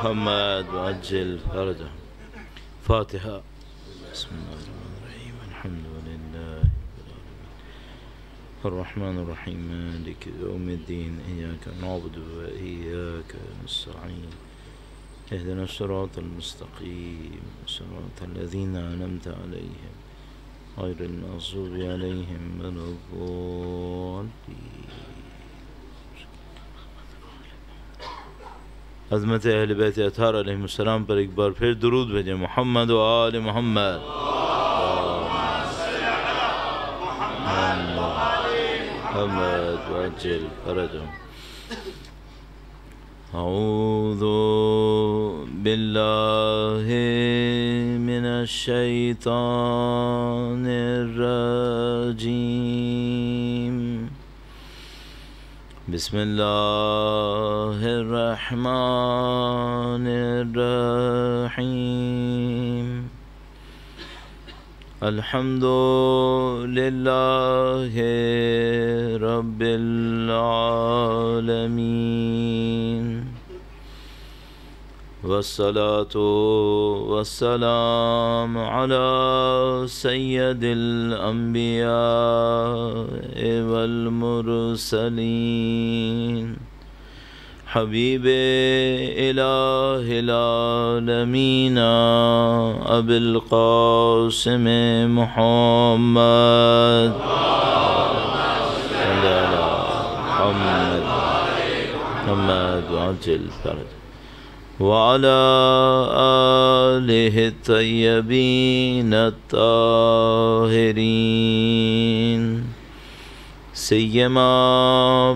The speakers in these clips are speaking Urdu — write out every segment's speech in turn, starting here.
محمد وعجل فرجه. فاتحة. بسم الله الرحمن الرحيم. الحمد لله الرحمن الرحيم مالك يوم الدين. إياك نعبد وإياك نستعين. اهدنا الصراط المستقيم صراط الذين أنعمت عليهم غير المغضوب عليهم ولا الضالين. عظمت اہل بیت اطہار علیہ السلام پر ایک بار پھر درود بھیجیں. محمد و آل محمد. محمد وعجل فرجهم. اعوذ باللہ من الشیطان الرجیم. بسم اللہ الرحمن الرحیم. الحمد للہ رب العالمین والصلاة والسلام على سید الانبیاء والمرسلین حبیب الہ العالمین ابی القاسم محمد صلی اللہ محمد وعجل فرجه وعلى آله الطيبين الطاهرين سيما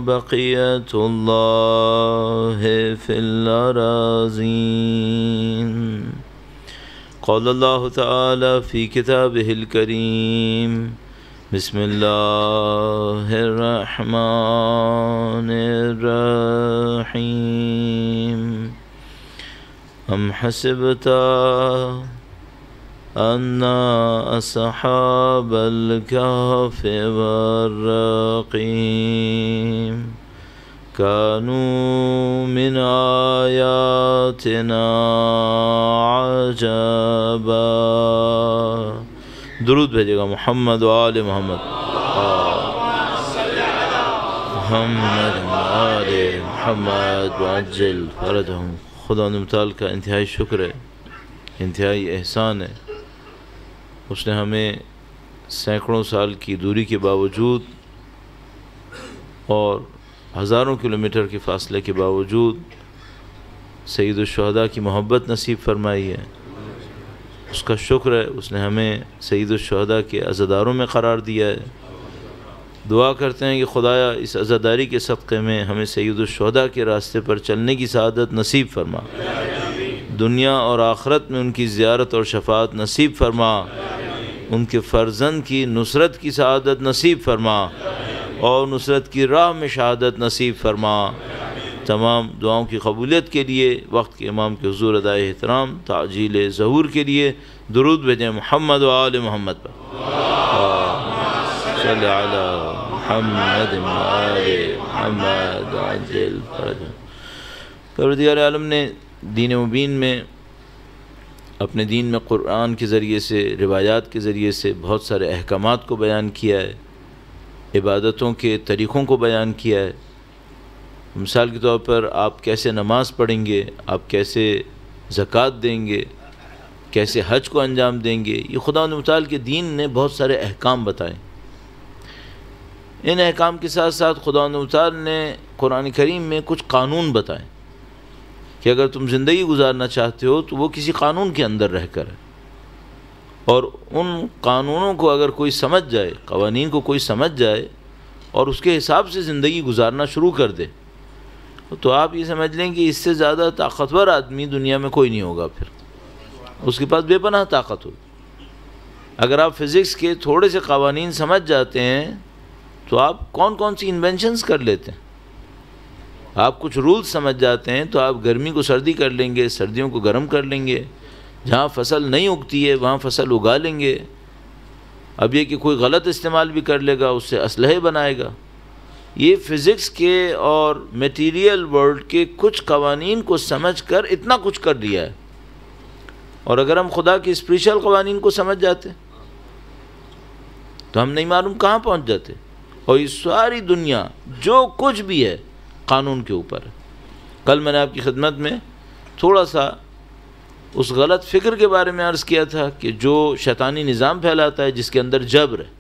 بقية الله في الأراضين. قال الله تعالى في كتابه الكريم بسم الله الرحمن الرحيم. أم حسبت أن أصحاب الكهف والرقيم كانوا من آياتنا عجبا. درود بھیجے گا. محمد و آل محمد. محمد و آل محمد وعجل فرجهم. خدا متعال کا انتہائی شکر ہے، انتہائی احسان ہے. اس نے ہمیں سینکڑوں سال کی دوری کے باوجود اور ہزاروں کلومیٹر کے فاصلے کے باوجود سید الشہداء کی محبت نصیب فرمائی ہے. اس کا شکر ہے. اس نے ہمیں سید الشہداء کے عزاداروں میں قرار دیا ہے. دعا کرتے ہیں کہ خدایا اس عزاداری کے صدقے میں ہمیں سید الشہداء کے راستے پر چلنے کی سعادت نصیب فرما. دنیا اور آخرت میں ان کی زیارت اور شفاعت نصیب فرما. ان کے فرزند کی نصرت کی سعادت نصیب فرما اور نصرت کی راہ میں شہادت نصیب فرما. تمام دعاؤں کی قبولیت کے لیے وقت کے امام کے حضور ادائے احترام تعجیل ظہور کے لیے درود بھیجیں. محمد و آل محمد پر. صلی علی محمد و آل محمد عجل فرجہ. پروردگار عالم نے دین مبین میں اپنے دین میں قرآن کے ذریعے سے، روایات کے ذریعے سے بہت سارے احکامات کو بیان کیا ہے، عبادتوں کے طریقوں کو بیان کیا ہے. مثال کے طور پر آپ کیسے نماز پڑھیں گے، آپ کیسے زکوٰۃ دیں گے، کیسے حج کو انجام دیں گے، یہ خدا متعال کے دین نے بہت سارے احکام بتائے. ان احکام کے ساتھ ساتھ خدا متعال نے قرآن کریم میں کچھ قانون بتائے کہ اگر تم زندگی گزارنا چاہتے ہو تو وہ کسی قانون کے اندر رہ کر ہے. اور ان قانونوں کو اگر کوئی سمجھ جائے، قوانین کو کوئی سمجھ جائے اور اس کے حساب سے زندگی گزارنا شروع کر دے تو آپ یہ سمجھ لیں کہ اس سے زیادہ طاقتور آدمی دنیا میں کوئی نہیں ہوگا. پھر اس کے پاس بے پناہ طاقت ہوگی. اگر آپ فزکس کے تھوڑے سے قوانین سمجھ جاتے ہیں تو آپ کون کون سی انوینشنز کر لیتے ہیں. آپ کچھ رولز سمجھ جاتے ہیں تو آپ گرمی کو سردی کر لیں گے، سردیوں کو گرم کر لیں گے. جہاں فصل نہیں اگتی ہے وہاں فصل اگا لیں گے. اب یہ کہ کوئی غلط استعمال بھی کر لے گا اس سے اسلحے بنائے گا. یہ فزکس کے اور میٹیریل ورلڈ کے کچھ قوانین کو سمجھ کر اتنا کچھ کر دیا ہے، اور اگر ہم خدا کے اسپریچول قوانین کو سمجھ جاتے تو ہم نہیں معلوم کہاں پہنچ جاتے. اور یہ ساری دنیا جو کچھ بھی ہے قانون کے اوپر ہے. کل میں نے آپ کی خدمت میں تھوڑا سا اس غلط فکر کے بارے میں عرض کیا تھا کہ جو شیطانی نظام پھیلاتا ہے جس کے اندر جبر ہے،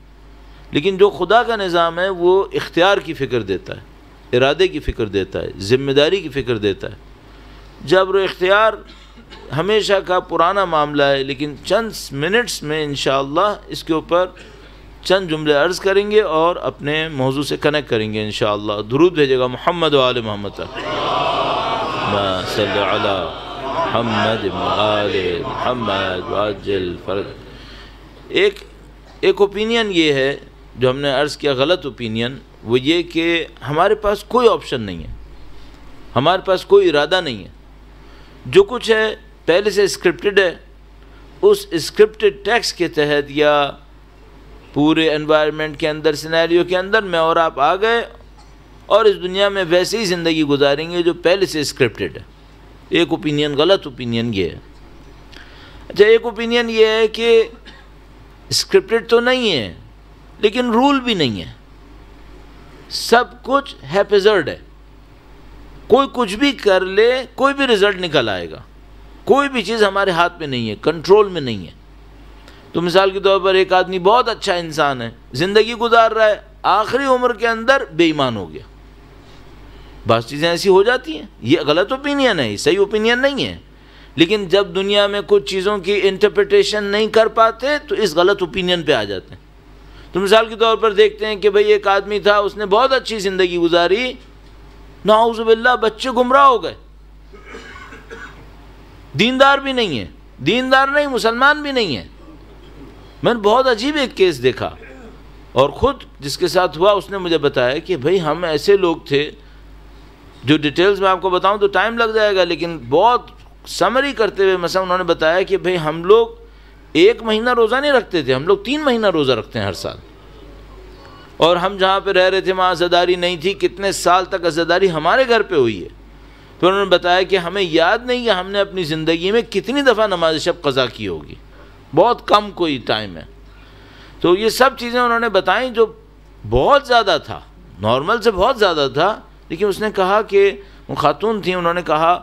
لیکن جو خدا کا نظام ہے وہ اختیار کی فکر دیتا ہے، ارادے کی فکر دیتا ہے، ذمہ داری کی فکر دیتا ہے. جبر و اختیار ہمیشہ کا پرانا معاملہ ہے، لیکن چند منٹس میں انشاءاللہ اس کے اوپر چند جملے عرض کریں گے اور اپنے موضوع سے کنیکٹ کریں گے انشاءاللہ. درود بھیجے گا محمد و آل محمد. صلی علی محمد و آل محمد وعجل فرج. ایک اوپینین یہ ہے جو ہم نے عرض کیا غلط اوپینین، وہ یہ کہ ہمارے پاس کوئی آپشن نہیں ہے، ہمارے پاس کوئی ارادہ نہیں ہے. جو کچھ ہے پہلے سے اسکرپٹڈ ہے. اس اسکرپٹڈ ٹیکسٹ کے تحت یا پورے انوائرمنٹ کے اندر، سینیریو کے اندر میں اور آپ آ گئے اور اس دنیا میں ویسے ہی زندگی گزاریں گے جو پہلے سے اسکرپٹڈ ہے. ایک اوپینین، غلط اوپینین یہ ہے. اچھا، ایک اوپینین یہ ہے کہ اسکرپٹڈ تو نہیں ہے لیکن رول بھی نہیں ہے، سب کچھ ہیپیزرڈ ہے، کوئی کچھ بھی کر لے کوئی بھی رزلٹ نکل آئے گا، کوئی بھی چیز ہمارے ہاتھ میں نہیں ہے، کنٹرول میں نہیں ہے. تو مثال کے طور پر ایک آدمی بہت اچھا انسان ہے، زندگی گزار رہا ہے، آخری عمر کے اندر بے ایمان ہو گیا. بعض چیزیں ایسی ہو جاتی ہیں. یہ غلط اوپینین ہے، یہ صحیح اوپینین نہیں ہے. لیکن جب دنیا میں کچھ چیزوں کی انٹرپریٹیشن نہیں کر پاتے تو اس غلط اوپینین پہ آ جاتے ہیں. تو مثال کے طور پر دیکھتے ہیں کہ بھئی ایک آدمی تھا، اس نے بہت اچھی زندگی گزاری، نعوذ باللہ بچے گمراہ ہو گئے، دیندار بھی نہیں ہے، دیندار نہیں، مسلمان بھی نہیں ہے. میں نے بہت عجیب ایک کیس دیکھا، اور خود جس کے ساتھ ہوا اس نے مجھے بتایا کہ بھئی ہم ایسے لوگ تھے، جو ڈیٹیلز میں آپ کو بتاؤں تو ٹائم لگ جائے گا، لیکن بہت سمری کرتے ہوئے مثلا انہوں نے بتایا کہ بھئی ہم لوگ 1 مہینہ روزہ نہیں رکھتے تھے، ہم لوگ 3 مہینہ روزہ رکھتے ہیں ہر سال. اور ہم جہاں پہ رہ رہے تھے وہاں عزاداری نہیں تھی، کتنے سال تک عزاداری ہمارے گھر پہ ہوئی ہے. پھر انہوں نے بتایا کہ ہمیں یاد نہیں کہ ہم نے اپنی زندگی میں کتنی دفعہ نماز شب قضا کی ہوگی، بہت کم کوئی ٹائم ہے. تو یہ سب چیزیں انہوں نے بتائیں جو بہت زیادہ تھا، نارمل سے بہت زیادہ تھا. لیکن اس نے کہا کہ وہ خاتون تھیں، انہوں نے کہا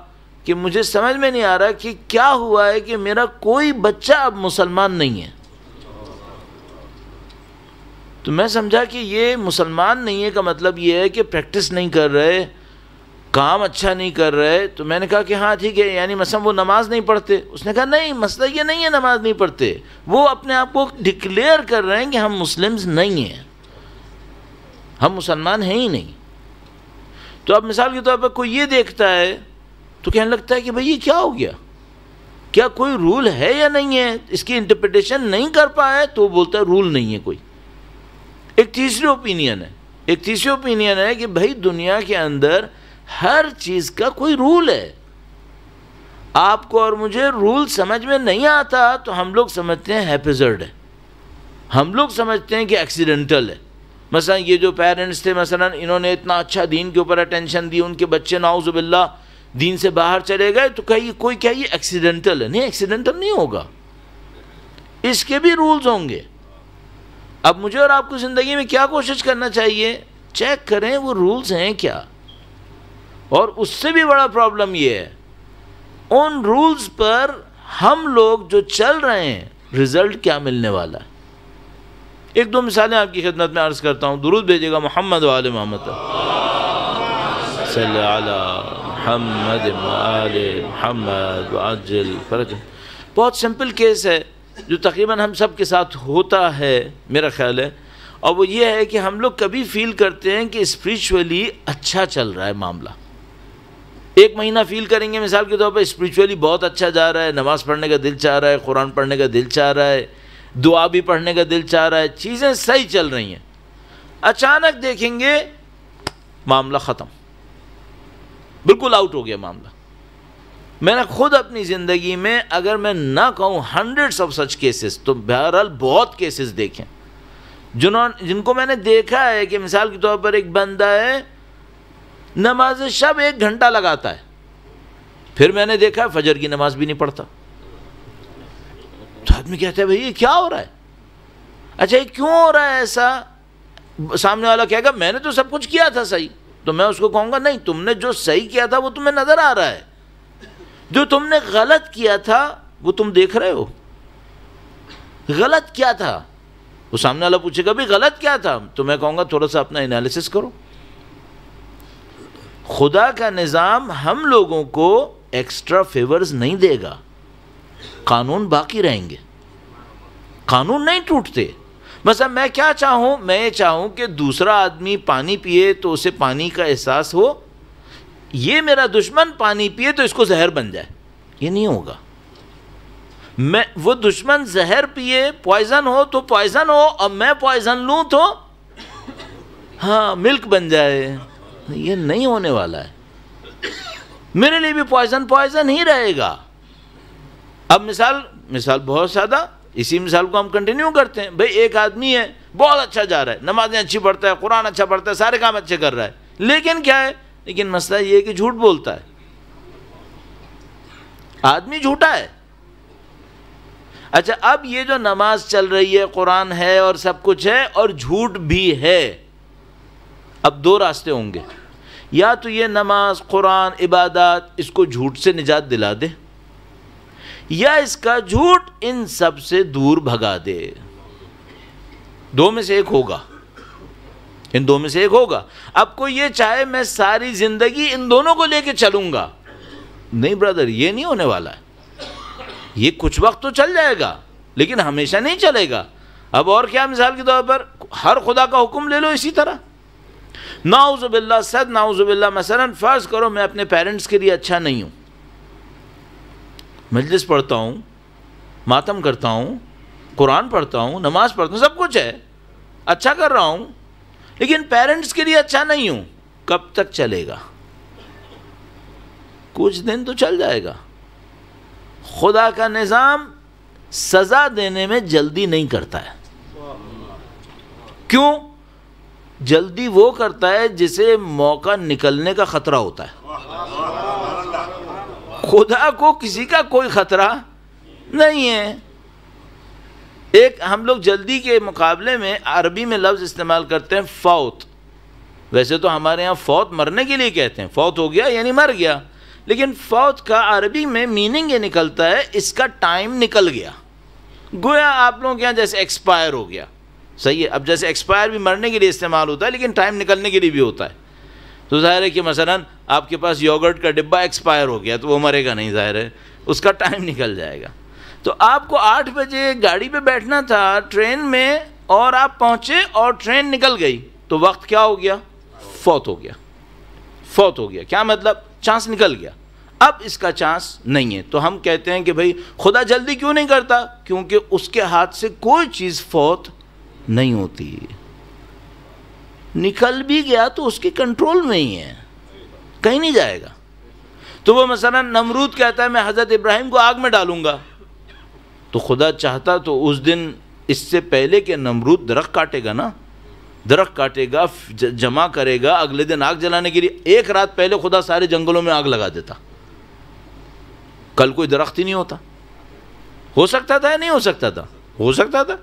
کہ مجھے سمجھ میں نہیں آ رہا کہ کیا ہوا ہے کہ میرا کوئی بچہ اب مسلمان نہیں ہے. تو میں سمجھا کہ یہ مسلمان نہیں ہے کا مطلب یہ ہے کہ پریکٹس نہیں کر رہے، کام اچھا نہیں کر رہے. تو میں نے کہا کہ ہاں ٹھیک ہے، یعنی مثلا وہ نماز نہیں پڑھتے. اس نے کہا نہیں، مسئلہ یہ نہیں ہے نماز نہیں پڑھتے، وہ اپنے آپ کو ڈکلیئر کر رہے ہیں کہ ہم مسلمز نہیں ہیں، ہم مسلمان ہیں ہی نہیں. تو اب مثال کے طور پر کوئی یہ دیکھتا ہے تو کہنے لگتا ہے کہ بھئی یہ کیا ہو گیا، کیا کوئی رول ہے یا نہیں ہے، اس کی انٹرپریٹیشن نہیں کر پائے تو وہ بولتا ہے رول نہیں ہے کوئی. ایک تیسری اوپینین ہے کہ بھئی دنیا کے اندر ہر چیز کا کوئی رول ہے. آپ کو اور مجھے رول سمجھ میں نہیں آتا تو ہم لوگ سمجھتے ہیں ہیپیزرڈ ہے، ہم لوگ سمجھتے ہیں کہ ایکسیڈنٹل ہے. مثلا یہ جو پیرنٹس تھے، مثلا انہوں نے اتنا اچھا دین کے اوپر اٹینشن دی، ان کے بچے نعوذ باللہ دین سے باہر چلے گئے، تو کوئی کیا یہ ایکسیڈنٹل ہے؟ نہیں، ایکسیڈنٹل نہیں ہوگا، اس کے بھی رولز ہوں گے. اب مجھے اور آپ کو زندگی میں کیا کوشش کرنا چاہیے؟ چیک کریں وہ رولز ہیں کیا. اور اس سے بھی بڑا پرابلم یہ ہے، ان رولز پر ہم لوگ جو چل رہے ہیں رزلٹ کیا ملنے والا ہے. 1-2 مثالیں آپ کی خدمت میں عرض کرتا ہوں. درود بھیجے گا محمد و آل محمد. صلی علی محمد و آل محمد وعجل فرج. بہت سمپل کیس ہے جو تقریباً ہم سب کے ساتھ ہوتا ہے میرا خیال ہے، اور وہ یہ ہے کہ ہم لوگ کبھی فیل کرتے ہیں کہ اسپریچولی اچھا چل رہا ہے معاملہ. 1 مہینہ فیل کریں گے مثال کے طور پر اسپریچولی بہت اچھا جا رہا ہے، نماز پڑھنے کا دل چاہ رہا ہے، قرآن پڑھنے کا دل چاہ رہا ہے، دعا بھی پڑھنے کا دل چاہ رہا ہے، چیزیں صحیح چل رہی ہیں. اچانک دیکھیں گے معاملہ ختم، بالکل آؤٹ ہو گیا معاملہ. میں نے خود اپنی زندگی میں اگر میں نہ کہوں ہنڈریڈس آف سچ کیسز تو بہرحال بہت کیسز دیکھیں جن کو میں نے دیکھا ہے کہ مثال کے طور پر ایک بندہ ہے نماز شب 1 گھنٹہ لگاتا ہے، پھر میں نے دیکھا فجر کی نماز بھی نہیں پڑھتا. تو آدمی کہتا ہے بھئی یہ کیا ہو رہا ہے؟ اچھا یہ کیوں ہو رہا ہے ایسا؟ سامنے والا کہے گا میں نے تو سب کچھ کیا تھا صحیح. تو میں اس کو کہوں گا نہیں، تم نے جو صحیح کیا تھا وہ تمہیں نظر آ رہا ہے، جو تم نے غلط کیا تھا وہ تم دیکھ رہے ہو. غلط کیا تھا؟ وہ سامنے والا پوچھے گا بھی غلط کیا تھا، تو میں کہوں گا تھوڑا سا اپنا انالیسس کرو. خدا کا نظام ہم لوگوں کو ایکسٹرا فیورز نہیں دے گا، قانون باقی رہیں گے، قانون نہیں ٹوٹتے. مثلا میں کیا چاہوں؟ میں یہ چاہوں کہ دوسرا آدمی پانی پیے تو اسے پانی کا احساس ہو، یہ میرا دشمن پانی پیے تو اس کو زہر بن جائے. یہ نہیں ہوگا. وہ دشمن زہر پیے، پوائزن ہو تو پوائزن ہو، اور میں پوائزن لوں تو ہاں ملک بن جائے. یہ نہیں ہونے والا ہے. میرے لیے بھی پوائزن ہی رہے گا. اب مثال بہت سادہ، اسی مثال کو ہم کنٹینیو کرتے ہیں. بھئی ایک آدمی ہے بہت اچھا جا رہا ہے، نمازیں اچھی پڑھتا ہے، قرآن اچھا پڑھتا ہے، سارے کام اچھے کر رہا ہے، لیکن کیا ہے؟ لیکن مسئلہ یہ ہے کہ جھوٹ بولتا ہے. آدمی جھوٹا ہے. اچھا اب یہ جو نماز چل رہی ہے، قرآن ہے اور سب کچھ ہے، اور جھوٹ بھی ہے. اب 2 راستے ہوں گے. یا تو یہ نماز، قرآن، عبادات اس کو جھوٹ سے نجات دلا دے، یا اس کا جھوٹ ان سب سے دور بھگا دے. 2 میں سے ایک ہوگا. ان 2 میں سے ایک ہوگا. اب کوئی یہ چاہے میں ساری زندگی ان دونوں کو لے کے چلوں گا، نہیں برادر، یہ نہیں ہونے والا ہے. یہ کچھ وقت تو چل جائے گا لیکن ہمیشہ نہیں چلے گا. اب اور کیا؟ مثال کے طور پر ہر خدا کا حکم لے لو اسی طرح. نعوذ باللہ، صد نعوذ باللہ. مثلا فرض کرو میں اپنے پیرنٹس کے لیے اچھا نہیں ہوں، مجلس پڑھتا ہوں، ماتم کرتا ہوں، قرآن پڑھتا ہوں، نماز پڑھتا ہوں، سب کچھ ہے، اچھا کر رہا ہوں، لیکن پیرنٹس کے لیے اچھا نہیں ہوں. کب تک چلے گا؟ کچھ دن تو چل جائے گا. خدا کا نظام سزا دینے میں جلدی نہیں کرتا ہے. کیوں؟ جلدی وہ کرتا ہے جسے موقع نکلنے کا خطرہ ہوتا ہے. خدا کو کسی کا کوئی خطرہ نہیں ہے. ایک ہم لوگ جلدی کے مقابلے میں عربی میں لفظ استعمال کرتے ہیں فوت. ویسے تو ہمارے ہاں فوت مرنے کے لیے کہتے ہیں، فوت ہو گیا یعنی مر گیا، لیکن فوت کا عربی میں میننگ یہ نکلتا ہے اس کا ٹائم نکل گیا. گویا آپ لوگوں کے یہاں جیسے ایکسپائر ہو گیا. صحیح ہے. اب جیسے ایکسپائر بھی مرنے کے لیے استعمال ہوتا ہے لیکن ٹائم نکلنے کے لیے بھی ہوتا ہے. تو ظاہر ہے کہ مثلا آپ کے پاس یوگرٹ کا ڈبہ ایکسپائر ہو گیا تو وہ مرے گا نہیں، ظاہر ہے اس کا ٹائم نکل جائے گا. تو آپ کو 8 بجے گاڑی پہ بیٹھنا تھا ٹرین میں، اور آپ پہنچے اور ٹرین نکل گئی، تو وقت کیا ہو گیا؟ فوت ہو گیا. فوت ہو گیا. کیا مطلب؟ چانس نکل گیا. اب اس کا چانس نہیں ہے. تو ہم کہتے ہیں کہ بھئی خدا جلدی کیوں نہیں کرتا؟ کیونکہ اس کے ہاتھ سے کوئی چیز فوت نہیں ہوتی. نکل بھی گیا تو اس کے کنٹرول میں ہی ہے، کہیں نہیں جائے گا. تو وہ مثلا نمرود کہتا ہے میں حضرت ابراہیم کو آگ میں ڈالوں گا، تو خدا چاہتا تو اس دن اس سے پہلے کہ نمرود درخت کاٹے گا نا، درخت کاٹے گا، جمع کرے گا، اگلے دن آگ جلانے کے لیے 1 رات پہلے خدا سارے جنگلوں میں آگ لگا دیتا، کل کوئی درخت ہی نہیں ہوتا. ہو سکتا تھا یا نہیں ہو سکتا تھا؟ ہو سکتا تھا.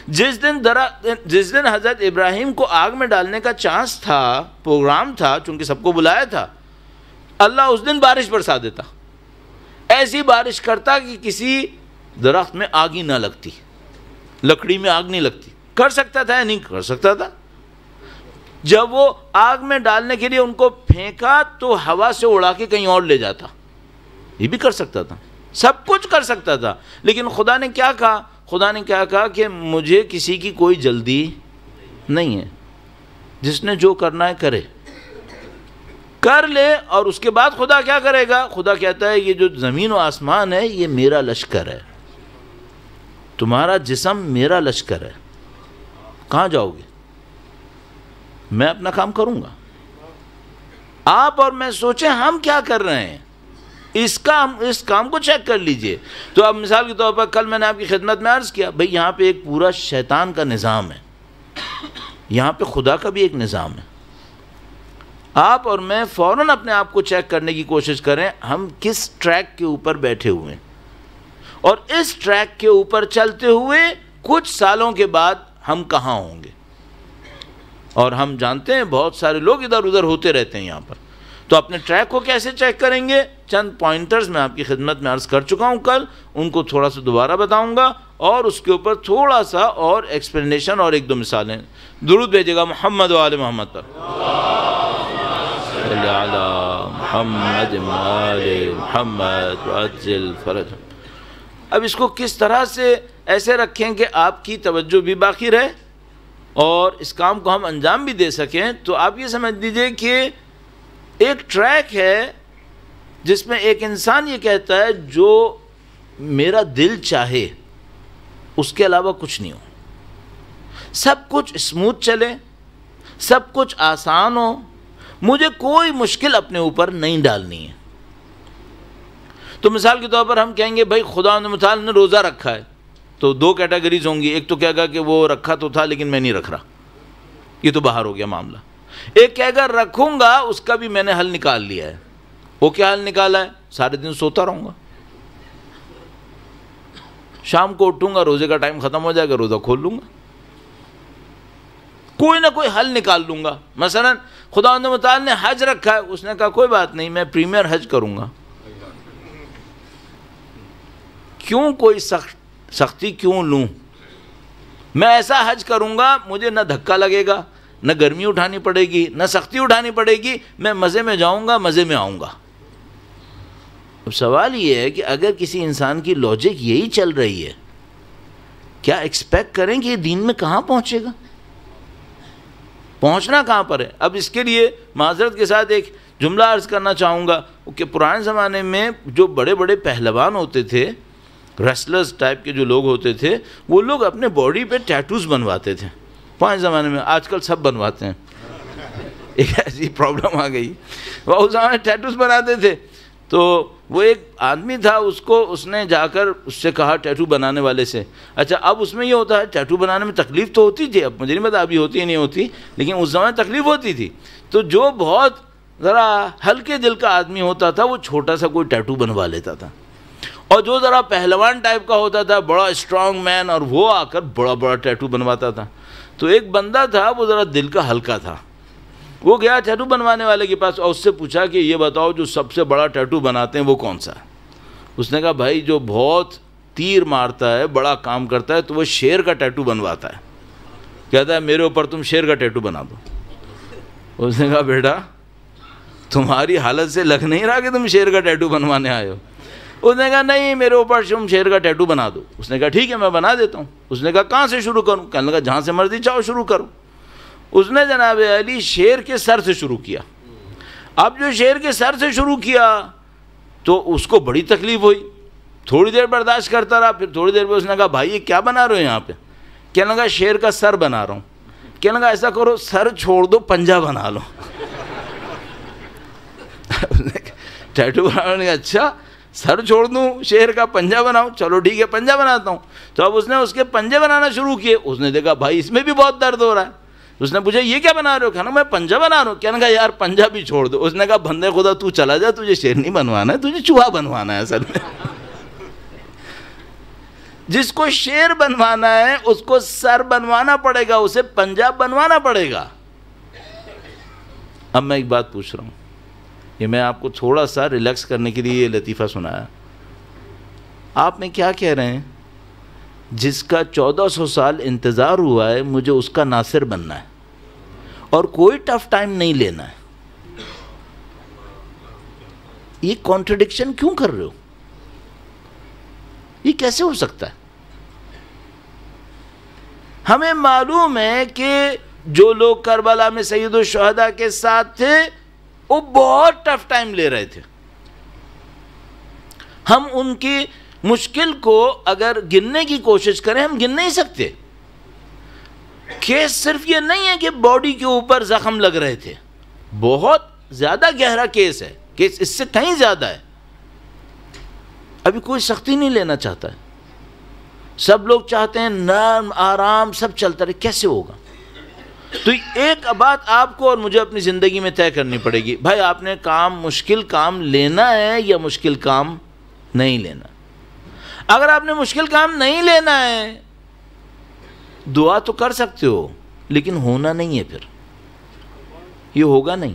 جس دن حضرت ابراہیم کو آگ میں ڈالنے کا چانس تھا، پروگرام تھا، چونکہ سب کو بلایا تھا، اللہ اس دن بارش برسا دیتا. ایسی بارش کرتا کہ کسی درخت میں آگ ہی نہ لگتی، لکڑی میں آگ نہیں لگتی. کر سکتا تھا یا نہیں کر سکتا تھا؟ جب وہ آگ میں ڈالنے کے لیے ان کو پھینکا تو ہوا سے اڑا کے کہیں اور لے جاتا. یہ بھی کر سکتا تھا، سب کچھ کر سکتا تھا. لیکن خدا نے کیا کہا؟ خدا نے کیا کہا کہ مجھے کسی کی کوئی جلدی نہیں ہے، جس نے جو کرنا ہے کرے، کر لے. اور اس کے بعد خدا کیا کرے گا؟ خدا کہتا ہے یہ جو زمین و آسمان ہے یہ میرا لشکر ہے، تمہارا جسم میرا لشکر ہے، کہاں جاؤ گے؟ میں اپنا کام کروں گا. آپ اور میں سوچیں ہم کیا کر رہے ہیں، اس کام کو چیک کر لیجئے. تو اب مثال کے طور پر کل میں نے آپ کی خدمت میں عرض کیا، بھئی یہاں پہ ایک پورا شیطان کا نظام ہے. یہاں پہ خدا کا بھی ایک نظام ہے. آپ اور میں فوراً اپنے آپ کو چیک کرنے کی کوشش کریں ہم کس ٹریک کے اوپر بیٹھے ہوئے ہیں، اور اس ٹریک کے اوپر چلتے ہوئے کچھ سالوں کے بعد ہم کہاں ہوں گے. اور ہم جانتے ہیں بہت سارے لوگ ادھر ادھر ہوتے رہتے ہیں یہاں پر. تو اپنے ٹریک کو کیسے چیک کریں گے؟ چند پوائنٹرز میں آپ کی خدمت میں عرض کر چکا ہوں کل، ان کو تھوڑا سا دوبارہ بتاؤں گا اور اس کے اوپر تھوڑا سا اور ایکسپلینیشن اور ایک دو مثالیں. درود بھیجے گا محمد و آل محمد پر. صلی علی محمد و آل محمد وعجل فرج. اب اس کو کس طرح سے ایسے رکھیں کہ آپ کی توجہ بھی باقی رہے اور اس کام کو ہم انجام بھی دے سکیں. تو آپ یہ سمجھ لیجئے کہ ایک ٹریک ہے جس میں ایک انسان یہ کہتا ہے جو میرا دل چاہے اس کے علاوہ کچھ نہیں ہو، سب کچھ اسموتھ چلے، سب کچھ آسان ہو، مجھے کوئی مشکل اپنے اوپر نہیں ڈالنی ہے. تو مثال کے طور پر ہم کہیں گے بھائی خدا متعال نے روزہ رکھا ہے، تو دو کیٹیگریز ہوں گی. ایک تو کہے گا کہ وہ رکھا تو تھا لیکن میں نہیں رکھ رہا، یہ تو باہر ہو گیا معاملہ. ایک کہے گا رکھوں گا، اس کا بھی میں نے حل نکال لیا ہے. وہ کیا حل نکالا ہے؟ سارے دن سوتا رہوں گا، شام کو اٹھوں گا، روزے کا ٹائم ختم ہو جائے گا، روزہ کھول لوں گا، کوئی نہ کوئی حل نکال لوں گا. مثلا خدا متعال نے حج رکھا ہے، اس نے کہا کوئی بات نہیں میں پریمیئر حج کروں گا. کیوں کوئی سختی کیوں لوں؟ میں ایسا حج کروں گا مجھے نہ دھکا لگے گا، نہ گرمی اٹھانی پڑے گی، نہ سختی اٹھانی پڑے گی، میں مزے میں جاؤں گا، مزے میں آؤں گا. اب سوال یہ ہے کہ اگر کسی انسان کی لاجک یہی چل رہی ہے، کیا ایکسپیکٹ کریں کہ یہ دین میں کہاں پہنچے گا؟ پہنچنا کہاں پر ہے؟ اب اس کے لیے معذرت کے ساتھ ایک جملہ عرض کرنا چاہوں گا کہ پرانے زمانے میں جو بڑے بڑے پہلوان ہوتے تھے، ریسلرز ٹائپ کے جو لوگ ہوتے تھے، وہ لوگ اپنے باڈی پہ ٹیٹوز بنواتے تھے. پرانے زمانے میں، آج کل سب بنواتے ہیں، ایک ایسی پرابلم آ گئی. وہ اس زمانے ٹیٹوز بناتے تھے. تو وہ ایک آدمی تھا، اس نے جا کر اس سے کہا ٹیٹو بنانے والے سے، اچھا اب اس میں یہ ہوتا ہے ٹیٹو بنانے میں تکلیف تو ہوتی تھی، اب مجھے نہیں پتا ابھی ہوتی ہے نہیں ہوتی، لیکن اس زمانے تکلیف ہوتی تھی. تو جو بہت ذرا ہلکے دل کا آدمی ہوتا تھا وہ چھوٹا سا کوئی ٹیٹو بنوا لیتا تھا، اور جو ذرا پہلوان ٹائپ کا ہوتا تھا، بڑا اسٹرانگ مین، اور وہ آ کر بڑا بڑا ٹیٹو بنواتا تھا. تو ایک بندہ تھا وہ ذرا دل کا ہلکا تھا، وہ گیا ٹیٹو بنوانے والے کے پاس اور اس سے پوچھا کہ یہ بتاؤ جو سب سے بڑا ٹیٹو بناتے ہیں وہ کون سا ہے؟ اس نے کہا بھائی جو بہت تیر مارتا ہے، بڑا کام کرتا ہے، تو وہ شیر کا ٹیٹو بنواتا ہے. کہتا ہے میرے اوپر تم شیر کا ٹیٹو بنا دو. اس نے کہا بیٹا تمہاری حالت سے لگ نہیں رہا کہ تم شیر کا ٹیٹو بنوانے آئے ہو. اس نے کہا نہیں میرے اوپر تم شیر کا ٹیٹو بنا دو. اس نے کہا ٹھیک ہے میں بنا دیتا ہوں. اس نے کہا کہاں سے شروع کروں؟ کہنے لگا جہاں سے مرضی چاہو شروع کرو. اس نے جناب علی شیر کے سر سے شروع کیا. اب جو شیر کے سر سے شروع کیا تو اس کو بڑی تکلیف ہوئی، تھوڑی دیر برداشت کرتا رہا، پھر تھوڑی دیر پہ اس نے کہا بھائی یہ کیا بنا رہے ہو یہاں پہ؟ کہنے لگا شیر کا سر بنا رہا ہوں. کہنے لگا ایسا کرو سر چھوڑ دو پنجہ بنا لو. ٹیٹو بنانے کا اچھا سر چھوڑ دوں شیر کا پنجہ بناؤں، چلو ٹھیک ہے پنجہ بناتا ہوں. تو اب اس نے اس کے پنجے بنانا شروع کیے. اس نے دیکھا بھائی اس میں بھی بہت درد ہو رہا ہے. اس نے پوچھا یہ کیا بنا رہے ہو؟ کہنا میں پنجہ بنا رہا ہوں. کہنے کا یار پنجہ بھی چھوڑ دو. اس نے کہا بندے خدا تو چلا جا، تجھے شیر نہیں بنوانا ہے، تجھے چوہا بنوانا ہے اصل میں. جس کو شیر بنوانا ہے اس کو سر بنوانا پڑے گا، اسے پنجہ بنوانا پڑے گا. اب میں ایک بات پوچھ رہا ہوں، یہ میں آپ کو تھوڑا سا ریلیکس کرنے کے لیے یہ لطیفہ سنایا. آپ میں کیا کہہ رہے ہیں؟ جس کا 1400 سال انتظار ہوا ہے مجھے اس کا ناصر بننا ہے اور کوئی ٹف ٹائم نہیں لینا ہے. یہ کانٹرڈکشن کیوں کر رہے ہو؟ یہ کیسے ہو سکتا ہے؟ ہمیں معلوم ہے کہ جو لوگ کربلا میں سید الشہداء کے ساتھ تھے وہ بہت ٹف ٹائم لے رہے تھے. ہم ان کی مشکل کو اگر گننے کی کوشش کریں ہم گن نہیں سکتے. کیس صرف یہ نہیں ہے کہ باڈی کے اوپر زخم لگ رہے تھے، بہت زیادہ گہرا کیس ہے، کیس اس سے کہیں زیادہ ہے. ابھی کوئی سختی نہیں لینا چاہتا ہے، سب لوگ چاہتے ہیں نرم آرام سب چلتا رہے. کیسے ہوگا؟ تو ایک بات آپ کو اور مجھے اپنی زندگی میں طے کرنی پڑے گی، بھائی آپ نے مشکل کام لینا ہے یا مشکل کام نہیں لینا۔ اگر آپ نے مشکل کام نہیں لینا ہے، دعا تو کر سکتے ہو لیکن ہونا نہیں ہے، پھر یہ ہوگا نہیں۔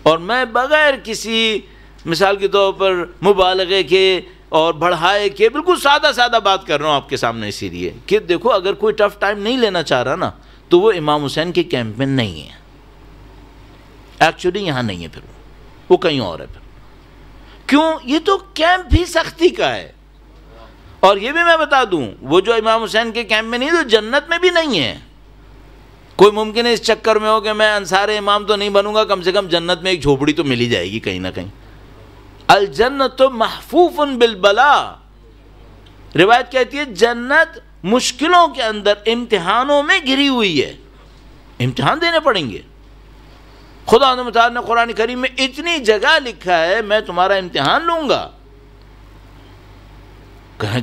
اور میں بغیر کسی مثال کے طور پر مبالغے کے اور بڑھائے کے بالکل سادہ سادہ بات کر رہا ہوں آپ کے سامنے، اسی لیے کہ دیکھو اگر کوئی ٹف ٹائم نہیں لینا چاہ رہا نا تو وہ امام حسین کے کیمپ میں نہیں ہے، ایکچولی یہاں نہیں ہے، پھر وہ کہیں اور ہے۔ پھر کیوں؟ یہ تو کیمپ بھی سختی کا ہے۔ اور یہ بھی میں بتا دوں، وہ جو امام حسین کے کیمپ میں نہیں تو جنت میں بھی نہیں ہے۔ کوئی ممکن ہے اس چکر میں ہو کہ میں انصار امام تو نہیں بنوں گا، کم سے کم جنت میں ایک جھوپڑی تو مل ہی جائے گی کہیں نہ کہیں۔ الجنت محفوف بالبلا، روایت کہتی ہے جنت مشکلوں کے اندر، امتحانوں میں گھری ہوئی ہے، امتحان دینے پڑیں گے۔ خدا متعال نے قرآن کریم میں اتنی جگہ لکھا ہے میں تمہارا امتحان لوں گا،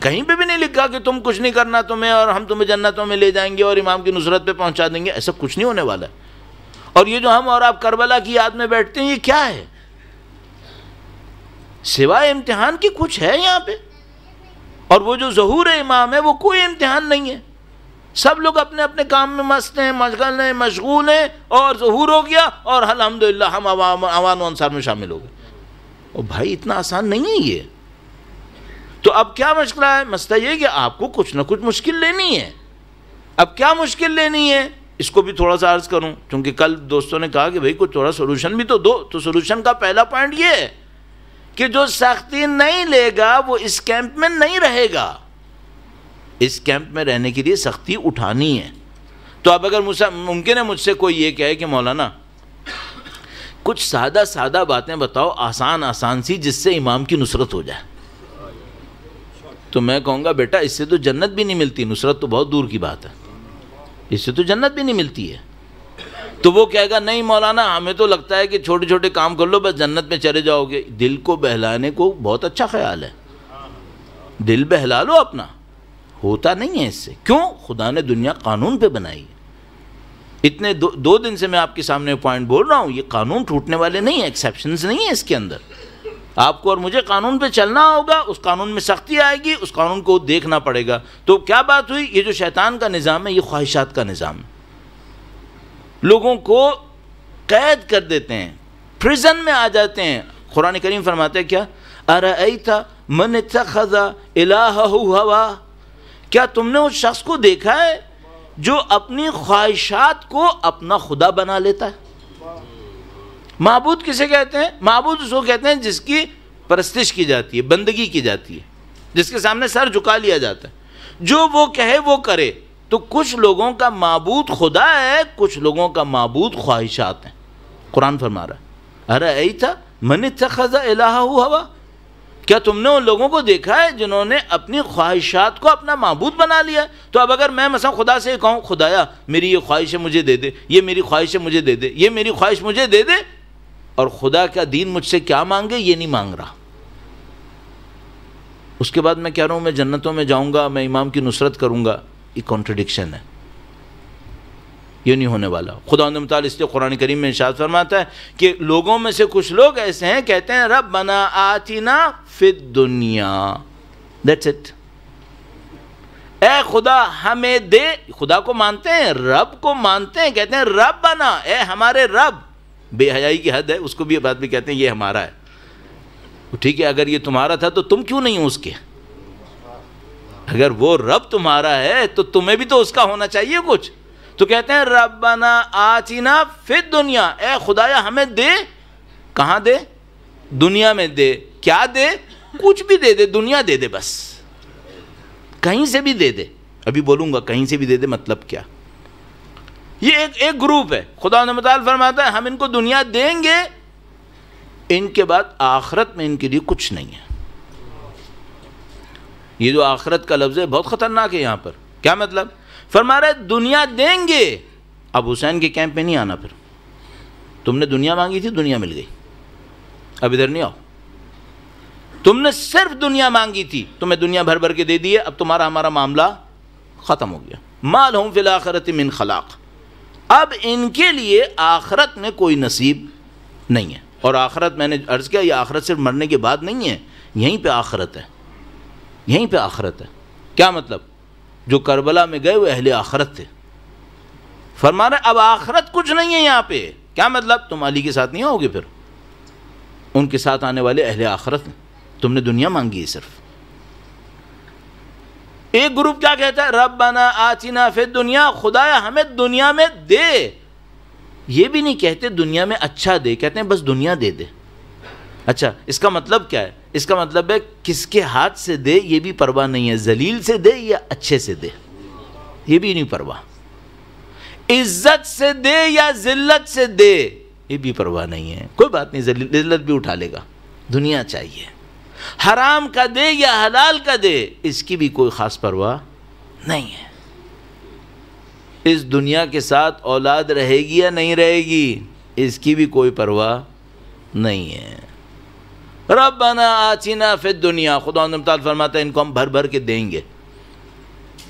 کہیں پہ بھی نہیں لکھا کہ تم کچھ نہیں کرنا تمہیں اور ہم تمہیں جنتوں میں لے جائیں گے اور امام کی نصرت پہ پہنچا دیں گے، ایسا کچھ نہیں ہونے والا ہے۔ اور یہ جو ہم اور آپ کربلا کی یاد میں بیٹھتے ہیں، یہ کیا ہے؟ سوائے امتحان کی کچھ ہے یہاں پہ؟ اور وہ جو ظہور امام ہے وہ کوئی امتحان نہیں ہے، سب لوگ اپنے اپنے کام میں مست ہیں، مشغول ہیں، اور ظہور ہو گیا اور الحمدللہ ہم عوان و انصار میں شامل ہو گئے۔ اور بھائی اتنا آسان نہیں ہے یہ۔ تو اب کیا مسئلہ ہے؟ مسئلہ یہ کہ آپ کو کچھ نہ کچھ مشکل لینی ہے۔ اب کیا مشکل لینی ہے اس کو بھی تھوڑا سا عرض کروں، کیونکہ کل دوستوں نے کہا کہ بھائی کوئی تھوڑا سولوشن بھی تو دو۔ تو سولوشن کا پہلا پوائنٹ یہ ہے کہ جو سختی نہیں لے گا وہ اس کیمپ میں نہیں رہے گا۔ اس کیمپ میں رہنے کے لیے سختی اٹھانی ہے۔ تو اب اگر ممکن ہے مجھ سے کوئی یہ کہے کہ مولانا کچھ سادہ سادہ باتیں بتاؤ، آسان سی، جس سے امام کی نصرت ہو جائے، تو میں کہوں گا بیٹا اس سے تو جنت بھی نہیں ملتی، نصرت تو بہت دور کی بات ہے، اس سے تو جنت بھی نہیں ملتی ہے۔ تو وہ کہے گا نہیں مولانا ہمیں تو لگتا ہے کہ چھوٹے چھوٹے کام کر لو بس جنت میں چلے جاؤ گے۔ دل کو بہلانے کو بہت اچھا خیال ہے، دل بہلا لو اپنا، ہوتا نہیں ہے اس سے۔ کیوں؟ خدا نے دنیا قانون پہ بنائی ہے۔ اتنے دو دن سے میں آپ کے سامنے پوائنٹ بول رہا ہوں، یہ قانون ٹوٹنے والے نہیں ہیں، ایکسیپشنز نہیں ہیں اس کے اندر۔ آپ کو اور مجھے قانون پہ چلنا ہوگا، اس قانون میں سختی آئے گی، اس قانون کو دیکھنا پڑے گا۔ تو کیا بات ہوئی؟ یہ جو شیطان کا نظام ہے یہ خواہشات کا نظام ہے، لوگوں کو قید کر دیتے ہیں، پریزن میں آ جاتے ہیں۔ قرآن کریم فرماتے ہیں کیا؟ ارأیت من اتخذ الہہ ہوا، کیا تم نے اس شخص کو دیکھا ہے جو اپنی خواہشات کو اپنا خدا بنا لیتا ہے؟ معبود کسے کہتے ہیں؟ معبود اس کو کہتے ہیں جس کی پرستش کی جاتی ہے، بندگی کی جاتی ہے، جس کے سامنے سر جھکا لیا جاتا ہے، جو وہ کہے وہ کرے۔ تو کچھ لوگوں کا معبود خدا ہے، کچھ لوگوں کا معبود خواہشات ہیں۔ قرآن فرما رہا ہے ارأیت من اتخذ الہہ ہوا، کیا تم نے ان لوگوں کو دیکھا ہے جنہوں نے اپنی خواہشات کو اپنا معبود بنا لیا؟ تو اب اگر میں مثلا خدا سے کہوں خدایا میری یہ خواہش ہے مجھے دے دے، یہ میری خواہش ہے مجھے دے دے، یہ میری خواہش مجھے دے دے، اور خدا کا دین مجھ سے کیا مانگے؟ یہ نہیں مانگ رہا۔ اس کے بعد میں کہہ رہا ہوں میں جنتوں میں جاؤں گا، میں امام کی نصرت کروں گا، یہ کنٹرڈکشن ہے، یہ نہیں ہونے والا۔ خدا متعال اس لیے قرآن کریم میں ارشاد فرماتا ہے کہ لوگوں میں سے کچھ لوگ ایسے ہیں کہتے ہیں ربنا آتنا فی الدنیا، دیٹس اٹ، اے خدا ہمیں دے۔ خدا کو مانتے ہیں، رب کو مانتے ہیں، کہتے ہیں ربنا، اے ہمارے رب۔ بے حیائی کی حد ہے، اس کو بھی یہ بات بھی کہتے ہیں یہ ہمارا ہے۔ ٹھیک ہے اگر یہ تمہارا تھا تو تم کیوں نہیں ہو اس کے؟ اگر وہ رب تمہارا ہے تو تمہیں بھی تو اس کا ہونا چاہیے کچھ۔ تو کہتے ہیں ربنا آتنا فی الدنیا، اے خدایا ہمیں دے۔ کہاں دے؟ دنیا میں دے۔ کیا دے؟ کچھ بھی دے دے، دنیا دے دے، بس کہیں سے بھی دے دے۔ ابھی بولوں گا کہیں سے بھی دے دے مطلب کیا۔ یہ ایک گروپ ہے، خدا متعال فرماتا ہے ہم ان کو دنیا دیں گے، ان کے بعد آخرت میں ان کے لیے کچھ نہیں ہے۔ یہ جو آخرت کا لفظ ہے بہت خطرناک ہے یہاں پر۔ کیا مطلب؟ فرما رہے دنیا دیں گے، اب حسین کے کیمپ میں نہیں آنا، پھر تم نے دنیا مانگی تھی، دنیا مل گئی، اب ادھر نہیں آؤ۔ تم نے صرف دنیا مانگی تھی، تمہیں دنیا بھر بھر کے دے دی ہے، اب تمہارا ہمارا معاملہ ختم ہو گیا، ما لہم فی الآخرۃ من خلاق، اب ان کے لیے آخرت میں کوئی نصیب نہیں ہے. اور آخرت میں نے عرض کیا، یہ آخرت صرف مرنے کے بعد نہیں ہے، یہیں پہ آخرت ہے، یہیں پہ آخرت ہے. کیا مطلب؟ جو کربلا میں گئے وہ اہل آخرت تھے. فرما رہے اب آخرت کچھ نہیں ہے یہاں پہ. کیا مطلب؟ تم علی کے ساتھ نہیں ہوگے، پھر ان کے ساتھ آنے والے اہل آخرت ہیں. تم نے دنیا مانگی ہے صرف. ایک گروپ کیا کہتا ہے؟ ربنا آتنا فی الدنیا، خدایا ہمیں دنیا میں دے. یہ بھی نہیں کہتے دنیا میں اچھا دے، کہتے ہیں بس دنیا دے دے. اچھا اس کا مطلب کیا ہے؟ اس کا مطلب ہے کس کے ہاتھ سے دے یہ بھی پرواہ نہیں ہے، ذلیل سے دے یا اچھے سے دے یہ بھی نہیں پرواہ، عزت سے دے یا ذلت سے دے یہ بھی پرواہ نہیں ہے. کوئی بات نہیں، ذلت بھی اٹھا لے گا، دنیا چاہیے. حرام کا دے یا حلال کا دے اس کی بھی کوئی خاص پرواہ نہیں ہے. اس دنیا کے ساتھ اولاد رہے گی یا نہیں رہے گی اس کی بھی کوئی پرواہ نہیں ہے. ربنا آتنا فی الدنیا، خدا تعالیٰ فرماتا ہے ان کو ہم بھر بھر کے دیں گے.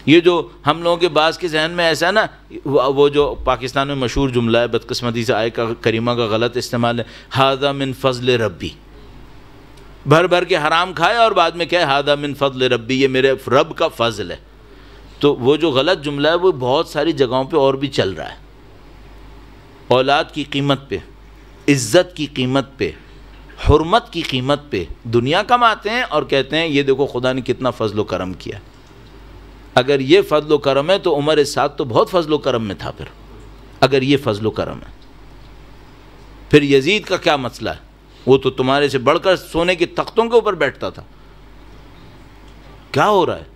یہ جو ہم لوگوں کے بعض کے ذہن میں ایسا ہے نا، وہ جو پاکستان میں مشہور جملہ ہے، بدقسمتی سے آیت کریمہ کا غلط استعمال ہے، ھذا من فضل ربی. بھر بھر کے حرام کھائے اور بعد میں کہے ھذا من فضل ربی، یہ میرے رب کا فضل ہے. تو وہ جو غلط جملہ ہے وہ بہت ساری جگہوں پہ اور بھی چل رہا ہے. اولاد کی قیمت پہ، عزت کی قیمت پہ، حرمت کی قیمت پہ دنیا کماتے ہیں اور کہتے ہیں یہ دیکھو خدا نے کتنا فضل و کرم کیا. اگر یہ فضل و کرم ہے تو عمر سعد تو بہت فضل و کرم میں تھا. پھر اگر یہ فضل و کرم ہے پھر یزید کا کیا مسئلہ ہے؟ وہ تو تمہارے سے بڑھ کر سونے کے تختوں کے اوپر بیٹھتا تھا. کیا ہو رہا ہے؟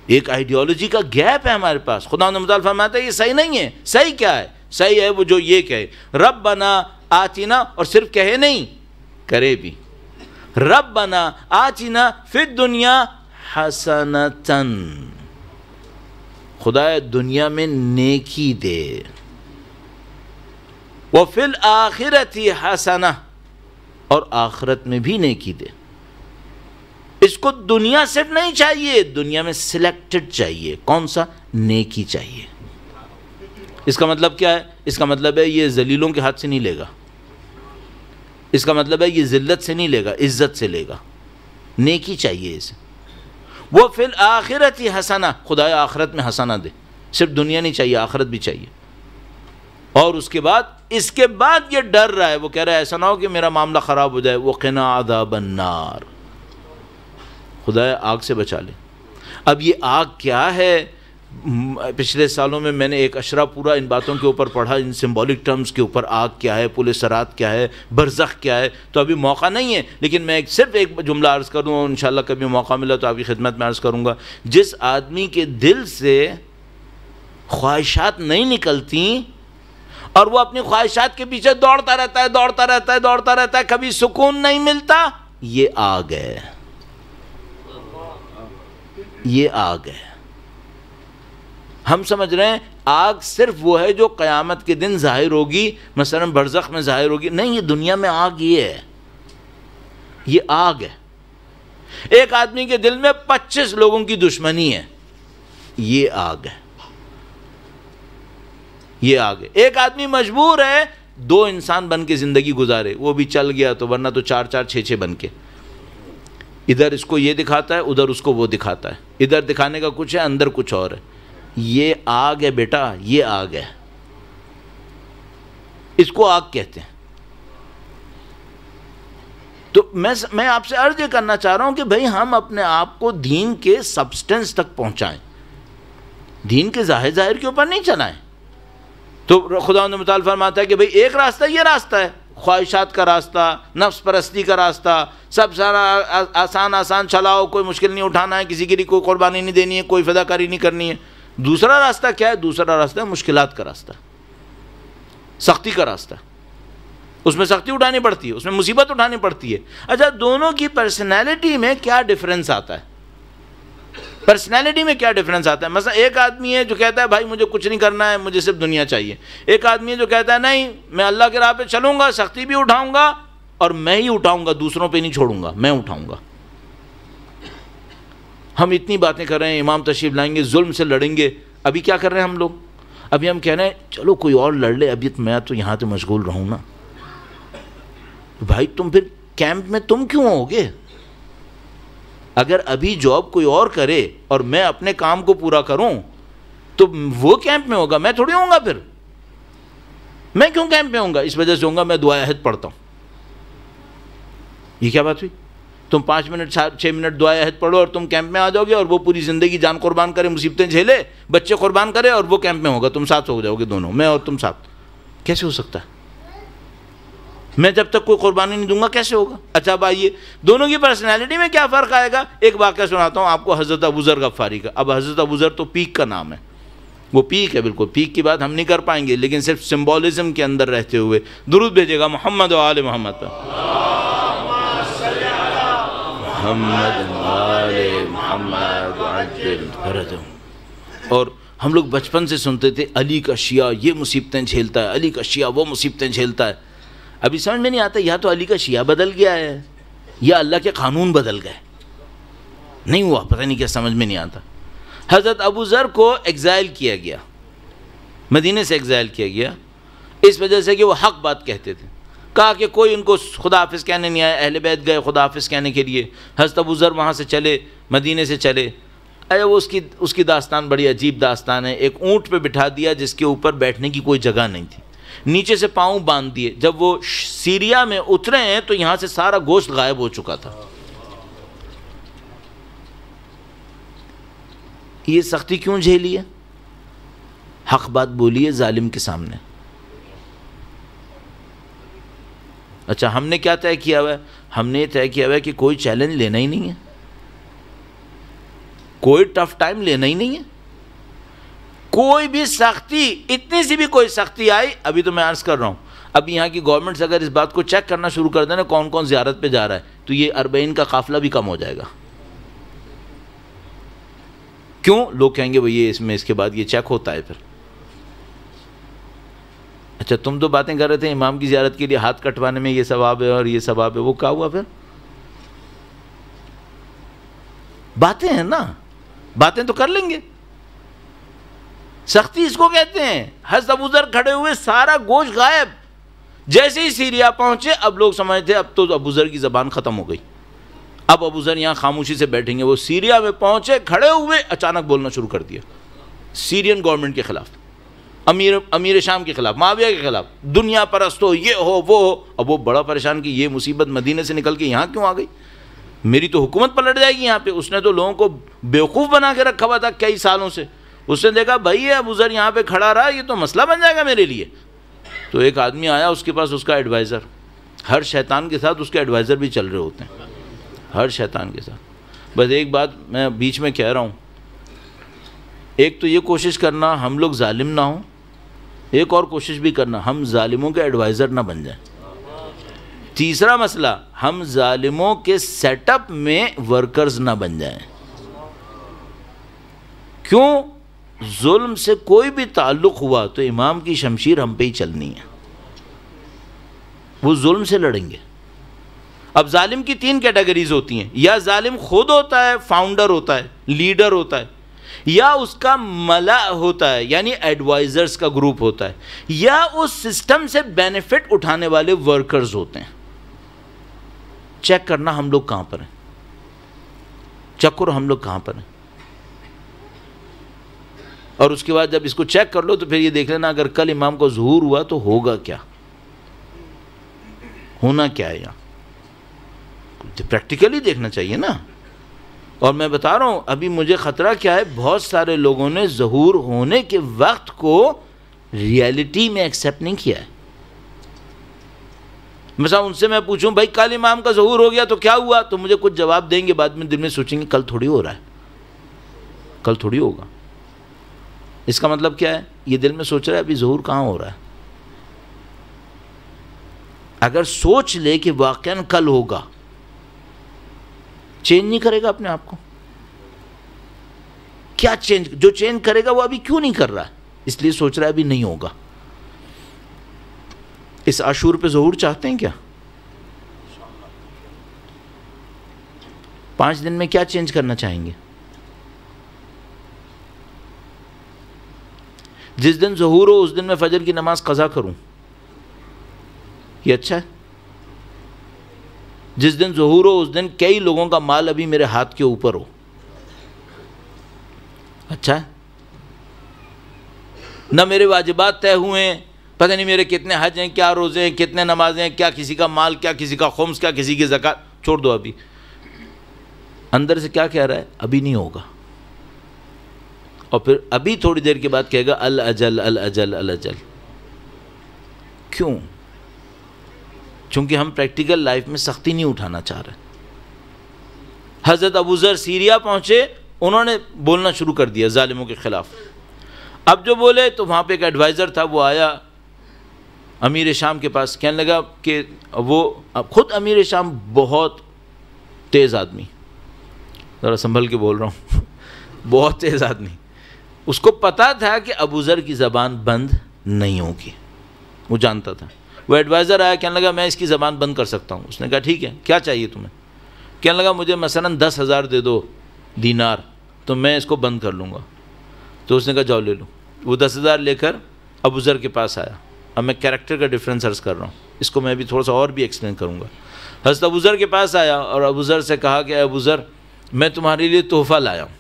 ایک آئیڈیالوجی کا گیپ ہے ہمارے پاس. خدا متعال فرماتا ہے یہ صحیح نہیں ہے. صحیح کیا ہے؟ صحیح ہے وہ جو یہ کہے ربنا آتنا، اور صرف کہے نہیں کرے بھی. ربنا آتنا فی الدنیا حسنتن، خدا دنیا میں نیکی دے. وفی الآخرۃ حسنہ، اور آخرت میں بھی نیکی دے. اس کو دنیا صرف نہیں چاہیے، دنیا میں سلیکٹڈ چاہیے. کون سا؟ نیکی چاہیے. اس کا مطلب کیا ہے؟ اس کا مطلب ہے یہ ذلیلوں کے ہاتھ سے نہیں لے گا. اس کا مطلب ہے یہ ذلت سے نہیں لے گا، عزت سے لے گا. نیکی چاہیے اسے. وہ فی الآخرۃ حسنہ، خدایا آخرت میں حسنہ دے. صرف دنیا نہیں چاہیے، آخرت بھی چاہیے. اور اس کے بعد یہ ڈر رہا ہے، وہ کہہ رہا ہے ایسا نہ ہو کہ میرا معاملہ خراب ہو جائے. وقنا عذاب النار، خدایا آگ سے بچا لے. اب یہ آگ کیا ہے؟ پچھلے سالوں میں میں نے ایک اشرا پورا ان باتوں کے اوپر پڑھا، ان سمبولک ٹرمز کے اوپر. آگ کیا ہے، پل صراط کیا ہے، برزخ کیا ہے. تو ابھی موقع نہیں ہے، لیکن میں صرف ایک جملہ عرض کروں، انشاءاللہ کبھی موقع ملا تو آپ کی خدمت میں عرض کروں گا. جس آدمی کے دل سے خواہشات نہیں نکلتی اور وہ اپنی خواہشات کے پیچھے دوڑتا رہتا ہے، کبھی سکون نہیں ملتا، یہ آگ ہے. یہ آگ ہے. ہم سمجھ رہے ہیں آگ صرف وہ ہے جو قیامت کے دن ظاہر ہوگی، مثلا برزخ میں ظاہر ہوگی. نہیں، یہ دنیا میں آگ یہ ہے. یہ آگ ہے. ایک آدمی کے دل میں 25 لوگوں کی دشمنی ہے، یہ آگ ہے. یہ آگ ہے. ایک آدمی مجبور ہے 2 انسان بن کے زندگی گزارے، وہ بھی چل گیا تو، ورنہ تو 4 6 بن کے. ادھر اس کو یہ دکھاتا ہے، ادھر اس کو وہ دکھاتا ہے. ادھر دکھانے کا کچھ ہے، اندر کچھ اور ہے. یہ آگ ہے بیٹا، یہ آگ ہے. اس کو آگ کہتے ہیں. تو میں آپ سے عرض کرنا چاہ رہا ہوں کہ بھئی ہم اپنے آپ کو دین کے سبسٹنس تک پہنچائیں، دین کے ظاہر کے اوپر نہیں چلائیں. تو خدا متعال فرماتا ہے کہ بھئی ایک راستہ یہ راستہ ہے، خواہشات کا راستہ، نفس پرستی کا راستہ، سب سارا آسان چلاؤ، کوئی مشکل نہیں اٹھانا ہے، کسی کے لیے کوئی قربانی نہیں دینی ہے، کوئی فداکاری نہیں کرنی ہے. دوسرا راستہ کیا ہے؟ دوسرا راستہ ہے مشکلات کا راستہ، سختی کا راستہ. اس میں سختی اٹھانی پڑتی ہے، اس میں مصیبت اٹھانی پڑتی ہے. اچھا، دونوں کی پرسنالٹی میں کیا ڈیفرنس آتا ہے؟ پرسنالٹی میں کیا ڈیفرنس آتا ہے؟ مثلا ایک آدمی ہے جو کہتا ہے بھائی مجھے کچھ نہیں کرنا ہے، مجھے صرف دنیا چاہیے. ایک آدمی ہے جو کہتا ہے نہیں، میں اللہ کے راہ پہ چلوں گا، سختی بھی اٹھاؤں گا اور میں ہی اٹھاؤں گا، دوسروں پہ نہیں چھوڑوں گا، میں اٹھاؤں گا. ہم اتنی باتیں کر رہے ہیں، امام تشریف لائیں گے، ظلم سے لڑیں گے. ابھی کیا کر رہے ہیں ہم لوگ؟ ابھی ہم کہہ رہے ہیں چلو کوئی اور لڑ لے، ابھی میں تو یہاں تو مشغول رہوں نا. بھائی تم پھر کیمپ میں تم کیوں ہوگے؟ اگر ابھی جاب کوئی اور کرے اور میں اپنے کام کو پورا کروں تو وہ کیمپ میں ہوگا، میں تھوڑی ہوں گا. پھر میں کیوں کیمپ میں ہوں گا؟ اس وجہ سے ہوں گا میں دعائے عہد پڑھتا ہوں. یہ کیا بات ہوئی؟ تم 5 منٹ 6 منٹ دعائے عہد پڑھو اور تم کیمپ میں آ جاؤ گے، اور وہ پوری زندگی جان قربان کرے، مصیبتیں جھیلے، بچے قربان کرے، اور وہ کیمپ میں ہوگا، تم ساتھ ہو جاؤ گے دونوں، میں اور تم ساتھ. کیسے ہو سکتا ہے؟ میں جب تک کوئی قربانی نہیں دوں گا کیسے ہوگا؟ اچھا اب آئیے دونوں کی پرسنالٹی میں کیا فرق آئے گا؟ ایک واقعہ سناتا ہوں آپ کو حضرت ابوذر غفاری کا. اب حضرت ابوذر تو پیک کا نام ہے، وہ پیک ہے، بالکل پیک کی بات ہم نہیں کر پائیں گے، لیکن صرف سمبولزم کے اندر رہتے ہوئے درود بھیجے گا محمد و آل محمد پر. محمد و آل محمد عجل فرجهم. اور ہم لوگ بچپن سے سنتے تھے علی کا شیعہ یہ مصیبتیں جھیلتا ہے، علی کا شیعہ وہ مصیبتیں جھیلتا ہے. ابھی سمجھ میں نہیں آتا یا تو علی کا شیعہ بدل گیا ہے یا اللہ کے قانون بدل گئے، نہیں ہوا، پتہ نہیں کیا، سمجھ میں نہیں آتا. حضرت ابوذر کو ایگزائل کیا گیا، مدینے سے ایگزائل کیا گیا اس وجہ سے کہ وہ حق بات کہتے تھے. کہا کہ کوئی ان کو خدا حافظ کہنے نہیں آیا، اہل بیت گئے خدا حافظ کہنے کے لیے. حضرت ابوذر وہاں سے چلے، مدینے سے چلے. وہ اس کی داستان بڑی عجیب داستان ہے. ایک اونٹ پہ بٹھا دیا جس کے اوپر بیٹھنے کی کوئی جگہ نہیں تھی، نیچے سے پاؤں باندھ دیے. جب وہ سیریا میں اترے ہیں تو یہاں سے سارا گوشت غائب ہو چکا تھا. یہ سختی کیوں جھیلی ہے؟ حق بات بولی ہے ظالم کے سامنے. اچھا ہم نے کیا طے کیا ہوا ہے؟ ہم نے یہ طے کیا ہوا ہے کہ کوئی چیلنج لینا ہی نہیں ہے، کوئی ٹف ٹائم لینا ہی نہیں ہے. کوئی بھی سختی، اتنی سی بھی کوئی سختی آئی، ابھی تو میں عرض کر رہا ہوں، اب یہاں کی گورنمنٹس اگر اس بات کو چیک کرنا شروع کر دیں نا کون کون زیارت پہ جا رہا ہے، تو یہ 40 کا قافلہ بھی کم ہو جائے گا. کیوں؟ لوگ کہیں گے بھئی اس کے بعد یہ چیک ہوتا ہے پھر. اچھا تم تو باتیں کر رہے تھے امام کی زیارت کے لیے ہاتھ کٹوانے میں یہ ثواب ہے اور یہ ثواب ہے، وہ کیا ہوا پھر؟ باتیں ہیں نا، باتیں تو کر لیں گے. سختی اس کو کہتے ہیں. حضرت ابوذر کھڑے ہوئے، سارا گوشت غائب. جیسے ہی سیریا پہنچے اب لوگ سمجھتے اب تو ابوذر کی زبان ختم ہو گئی، اب ابوذر یہاں خاموشی سے بیٹھیں گے. وہ سیریا میں پہنچے، کھڑے ہوئے، اچانک بولنا شروع کر دیا سیرین گورنمنٹ کے خلاف، امیر شام کے خلاف، معاویہ کے خلاف، دنیا پرست ہو، یہ ہو وہ ہو. اب وہ بڑا پریشان کہ یہ مصیبت مدینے سے نکل کے یہاں کیوں آ گئی، میری تو حکومت پلٹ جائے گی یہاں پہ. اس نے تو لوگوں کو بیوقوف بنا کے رکھا ہوا تھا کئی سالوں سے. اس نے دیکھا بھائی یہ ابوذر یہاں پہ کھڑا رہا، یہ تو مسئلہ بن جائے گا میرے لیے. تو ایک آدمی آیا، اس کے پاس اس کا ایڈوائزر، ہر شیطان کے ساتھ اس کے ایڈوائزر بھی چل رہے ہوتے ہیں، ہر شیطان کے ساتھ. بس ایک بات میں بیچ میں کہہ رہا ہوں، ایک تو یہ کوشش کرنا ہم لوگ ظالم نہ ہوں، ایک اور کوشش بھی کرنا ہم ظالموں کے ایڈوائزر نہ بن جائیں. تیسرا مسئلہ، ہم ظالموں کے سیٹ اپ میں ورکرز نہ بن جائیں. کیوں؟ ظلم سے کوئی بھی تعلق ہوا تو امام کی شمشیر ہم پہ ہی چلنی ہے، وہ ظلم سے لڑیں گے. اب ظالم کی 3 کیٹیگریز ہوتی ہیں، یا ظالم خود ہوتا ہے، فاؤنڈر ہوتا ہے، لیڈر ہوتا ہے، یا اس کا ملا ہوتا ہے یعنی ایڈوائزرز کا گروپ ہوتا ہے، یا اس سسٹم سے بینیفٹ اٹھانے والے ورکرز ہوتے ہیں. چیک کرنا ہم لوگ کہاں پر ہیں، چیک کرو ہم لوگ کہاں پر ہیں. اور اس کے بعد جب اس کو چیک کر لو تو پھر یہ دیکھ لینا اگر کل امام کو ظہور ہوا تو ہوگا کیا، ہونا کیا ہے. یہاں پریکٹیکلی دیکھنا چاہیے نا. اور میں بتا رہا ہوں ابھی مجھے خطرہ کیا ہے، بہت سارے لوگوں نے ظہور ہونے کے وقت کو ریئلٹی میں ایکسیپٹ نہیں کیا ہے. مثلا ان سے میں پوچھوں بھائی کل امام کا ظہور ہو گیا تو کیا ہوا، تو مجھے کچھ جواب دیں گے، بعد میں دل میں سوچیں گے کل تھوڑی ہو رہا ہے، کل تھوڑی ہوگا. اس کا مطلب کیا ہے؟ یہ دل میں سوچ رہا ہے ابھی ظہور کہاں ہو رہا ہے. اگر سوچ لے کہ واقعاً کل ہوگا، چینج نہیں کرے گا اپنے آپ کو. کیا چینج؟ جو چینج کرے گا وہ ابھی کیوں نہیں کر رہا ہے؟ اس لیے سوچ رہا ہے ابھی نہیں ہوگا. اس عاشور پہ ظہور چاہتے ہیں کیا؟ 5 دن میں کیا چینج کرنا چاہیں گے؟ جس دن ظہور ہو اس دن میں فجر کی نماز قضا کروں، یہ اچھا ہے؟ جس دن ظہور ہو اس دن کئی لوگوں کا مال ابھی میرے ہاتھ کے اوپر ہو، اچھا ہے؟ نہ میرے واجبات طے ہوئے ہیں، پتہ نہیں میرے کتنے حج ہیں، کیا روزے ہیں، کتنے نمازیں ہیں، کیا کسی کا مال، کیا کسی کا خمس، کیا کسی کی زکوٰۃ، چھوڑ دو ابھی. اندر سے کیا کہہ رہا ہے؟ ابھی نہیں ہوگا. اور پھر ابھی تھوڑی دیر کے بعد کہے گا الاجل الاجل الاجل. کیوں؟ چونکہ ہم پریکٹیکل لائف میں سختی نہیں اٹھانا چاہ رہے. حضرت ابوذر سیریا پہنچے، انہوں نے بولنا شروع کر دیا ظالموں کے خلاف. اب جو بولے تو وہاں پہ ایک ایڈوائزر تھا، وہ آیا امیر شام کے پاس، کہنے لگا کہ وہ خود امیر شام بہت تیز آدمی، ذرا سنبھل کے بول رہا ہوں، بہت تیز آدمی. اس کو پتا تھا کہ ابوذر کی زبان بند نہیں ہوگی، وہ جانتا تھا. وہ ایڈوائزر آیا، کہنے لگا میں اس کی زبان بند کر سکتا ہوں. اس نے کہا ٹھیک ہے، کیا چاہیے تمہیں؟ کہنے لگا مجھے مثلاً 10,000 دے دو دینار تو میں اس کو بند کر لوں گا. تو اس نے کہا جاؤ لے لو. وہ 10,000 لے کر ابوذر کے پاس آیا. اب میں کیریکٹر کا ڈفرینس عرض کر رہا ہوں، اس کو میں بھی تھوڑا سا اور بھی ایکسپلین کروں گا. حضرت ابوذر کے پاس آیا اور ابوذر سے کہا کہ ابوذر میں تمہارے لیے تحفہ لایا ہوں.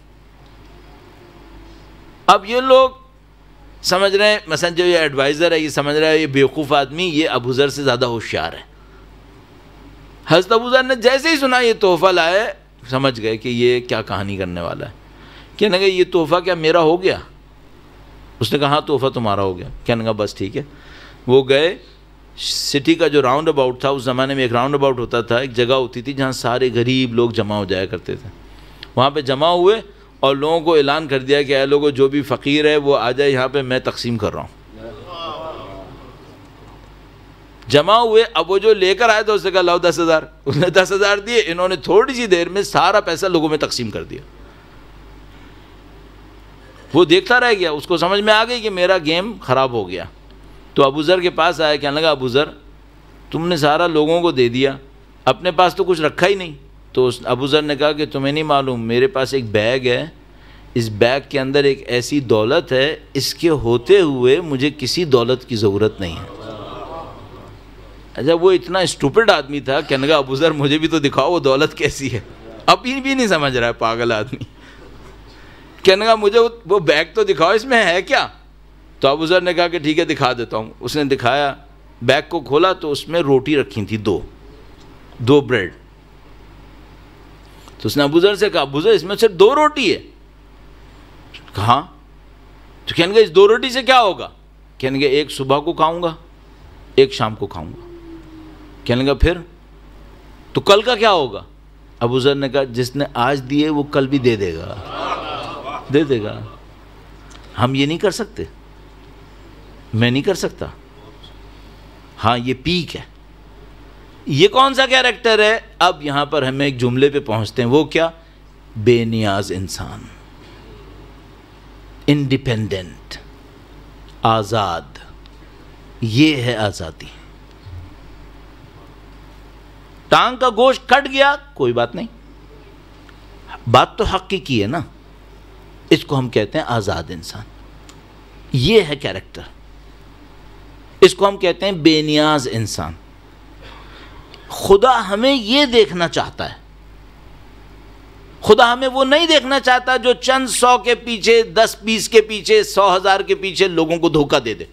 اب یہ لوگ سمجھ رہے ہیں، مثلا جو یہ ایڈوائزر ہے یہ سمجھ رہا ہے یہ بیوقوف آدمی، یہ ابوذر سے زیادہ ہوشیار ہے. حضرت ابوذر نے جیسے ہی سنا یہ تحفہ لائے، سمجھ گئے کہ یہ کیا کہانی کرنے والا ہے. کہنے لگا یہ تحفہ کیا میرا ہو گیا؟ اس نے کہا ہاں تحفہ تمہارا ہو گیا. کہنے لگا بس ٹھیک ہے. وہ گئے، سٹی کا جو راؤنڈ اباؤٹ تھا، اس زمانے میں ایک راؤنڈ اباؤٹ ہوتا تھا، ایک جگہ ہوتی تھی جہاں سارے غریب لوگ جمع ہو جایا کرتے تھے. وہاں پہ جمع ہوئے اور لوگوں کو اعلان کر دیا کہ اے لوگوں جو بھی فقیر ہے وہ آ جائے یہاں پہ، میں تقسیم کر رہا ہوں. جمع ہوئے. اب وہ جو لے کر آئے تو اس نے کہا لاؤ 10,000. اس نے 10,000 دیے. انہوں نے تھوڑی سی دیر میں سارا پیسہ لوگوں میں تقسیم کر دیا. وہ دیکھتا رہ گیا، اس کو سمجھ میں آ گئی کہ میرا گیم خراب ہو گیا. تو ابوذر کے پاس آیا، کہنے لگا ابوذر تم نے سارا لوگوں کو دے دیا، اپنے پاس تو کچھ رکھا ہی نہیں. تو ابوذر نے کہا کہ تمہیں نہیں معلوم، میرے پاس ایک بیگ ہے، اس بیگ کے اندر ایک ایسی دولت ہے، اس کے ہوتے ہوئے مجھے کسی دولت کی ضرورت نہیں ہے. اچھا وہ اتنا اسٹوپڈ آدمی تھا، کہنے لگا ابوذر مجھے بھی تو دکھاؤ وہ دولت کیسی ہے. ابھی بھی نہیں سمجھ رہا ہے، پاگل آدمی. کہنے لگا مجھے وہ بیگ تو دکھاؤ، اس میں ہے کیا؟ تو ابوذر نے کہا کہ ٹھیک ہے دکھا دیتا ہوں. اس نے دکھایا، بیگ کو کھولا تو اس میں روٹی رکھی تھی، دو بریڈ. تو اس نے ابوذر سے کہا ابوذر اس میں صرف 2 روٹی ہے؟ کہاں؟ تو کہنے لگا اس 2 روٹی سے کیا ہوگا؟ کہنے لگا ایک صبح کو کھاؤں گا، ایک شام کو کھاؤں گا. کہنے لگا پھر تو کل کا کیا ہوگا؟ ابوذر نے کہا جس نے آج دیے وہ کل بھی دے دے گا. ہم یہ نہیں کر سکتے، میں نہیں کر سکتا. ہاں یہ پیک ہے. یہ کون سا کیریکٹر ہے؟ اب یہاں پر ہمیں ایک جملے پہ پہنچتے ہیں، وہ کیا؟ بے نیاز انسان، انڈیپینڈنٹ، آزاد. یہ ہے آزادی. ٹانگ کا گوشت کٹ گیا کوئی بات نہیں، بات تو حق کی ہے نا. اس کو ہم کہتے ہیں آزاد انسان. یہ ہے کیریکٹر. اس کو ہم کہتے ہیں بے نیاز انسان. خدا ہمیں یہ دیکھنا چاہتا ہے. خدا ہمیں وہ نہیں دیکھنا چاہتا جو چند 100 کے پیچھے، 10 20 کے پیچھے، 100,000 کے پیچھے لوگوں کو دھوکہ دے دے،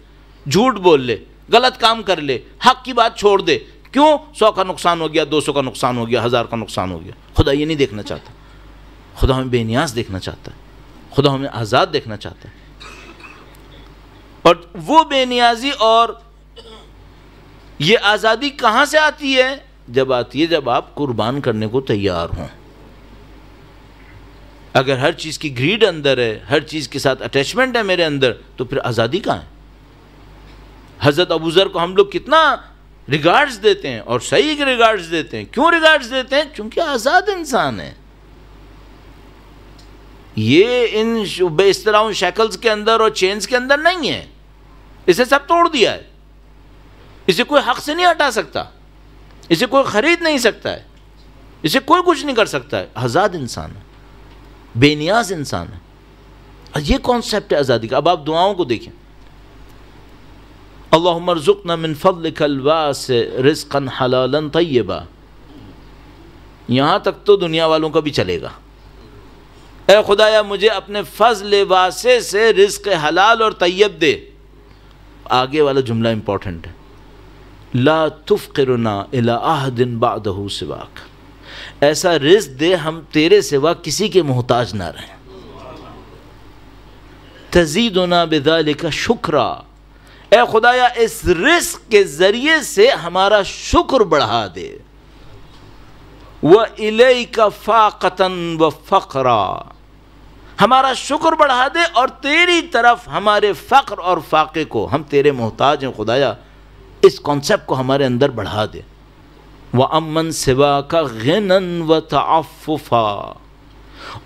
جھوٹ بول لے، غلط کام کر لے، حق کی بات چھوڑ دے. کیوں؟ 100 کا نقصان ہو گیا، 200 کا نقصان ہو گیا، 1000 کا نقصان ہو گیا. خدا یہ نہیں دیکھنا چاہتا. خدا ہمیں بے نیاز دیکھنا چاہتا ہے. خدا ہمیں آزاد دیکھنا چاہتا ہے. اور وہ بے نیازی اور یہ آزادی کہاں سے آتی ہے؟ جب آتی ہے جب آپ قربان کرنے کو تیار ہوں. اگر ہر چیز کی گریڈ اندر ہے، ہر چیز کے ساتھ اٹیچمنٹ ہے میرے اندر، تو پھر آزادی کہاں ہے؟ حضرت ابوذر کو ہم لوگ کتنا ریگارڈز دیتے ہیں، اور صحیح ریگارڈز دیتے ہیں. کیوں ریگارڈز دیتے ہیں؟ چونکہ آزاد انسان ہے. یہ ان بے اصطلاح شیکلز کے اندر اور چینز کے اندر نہیں ہے. اسے سب توڑ دیا ہے. اسے کوئی حق سے نہیں ہٹا سکتا، اسے کوئی خرید نہیں سکتا ہے، اسے کوئی کچھ نہیں کر سکتا ہے. آزاد انسان ہے، بے نیاز انسان ہے. یہ کانسیپٹ ہے آزادی کا. اب آپ دعاؤں کو دیکھیں، اللہم ارزقنا من فضلک الواسع رزقا حلالا طیبا، یہاں تک تو دنیا والوں کا بھی چلے گا، اے خدایا مجھے اپنے فضل واسع سے رزق حلال اور طیب دے۔ آگے والا جملہ امپورٹنٹ ہے، لا تفقرنا الی احد بعدہ سواک، ایسا رزق دے ہم تیرے سوا کسی کے محتاج نہ رہیں۔ تزیدنا بذالک شکرا، اے خدایا اس رزق کے ذریعے سے ہمارا شکر بڑھا دے۔ وَإِلَيْكَ فَاقَةً وَفَقْرًا، ہمارا شکر بڑھا دے اور تیری طرف ہمارے فقر اور فاقے کو، ہم تیرے محتاج ہیں خدایا، اس کانسیپٹ کو ہمارے اندر بڑھا دے۔ وَأَمَّنْ سِوَاكَ غِنًى وَتَعَفُّفًا،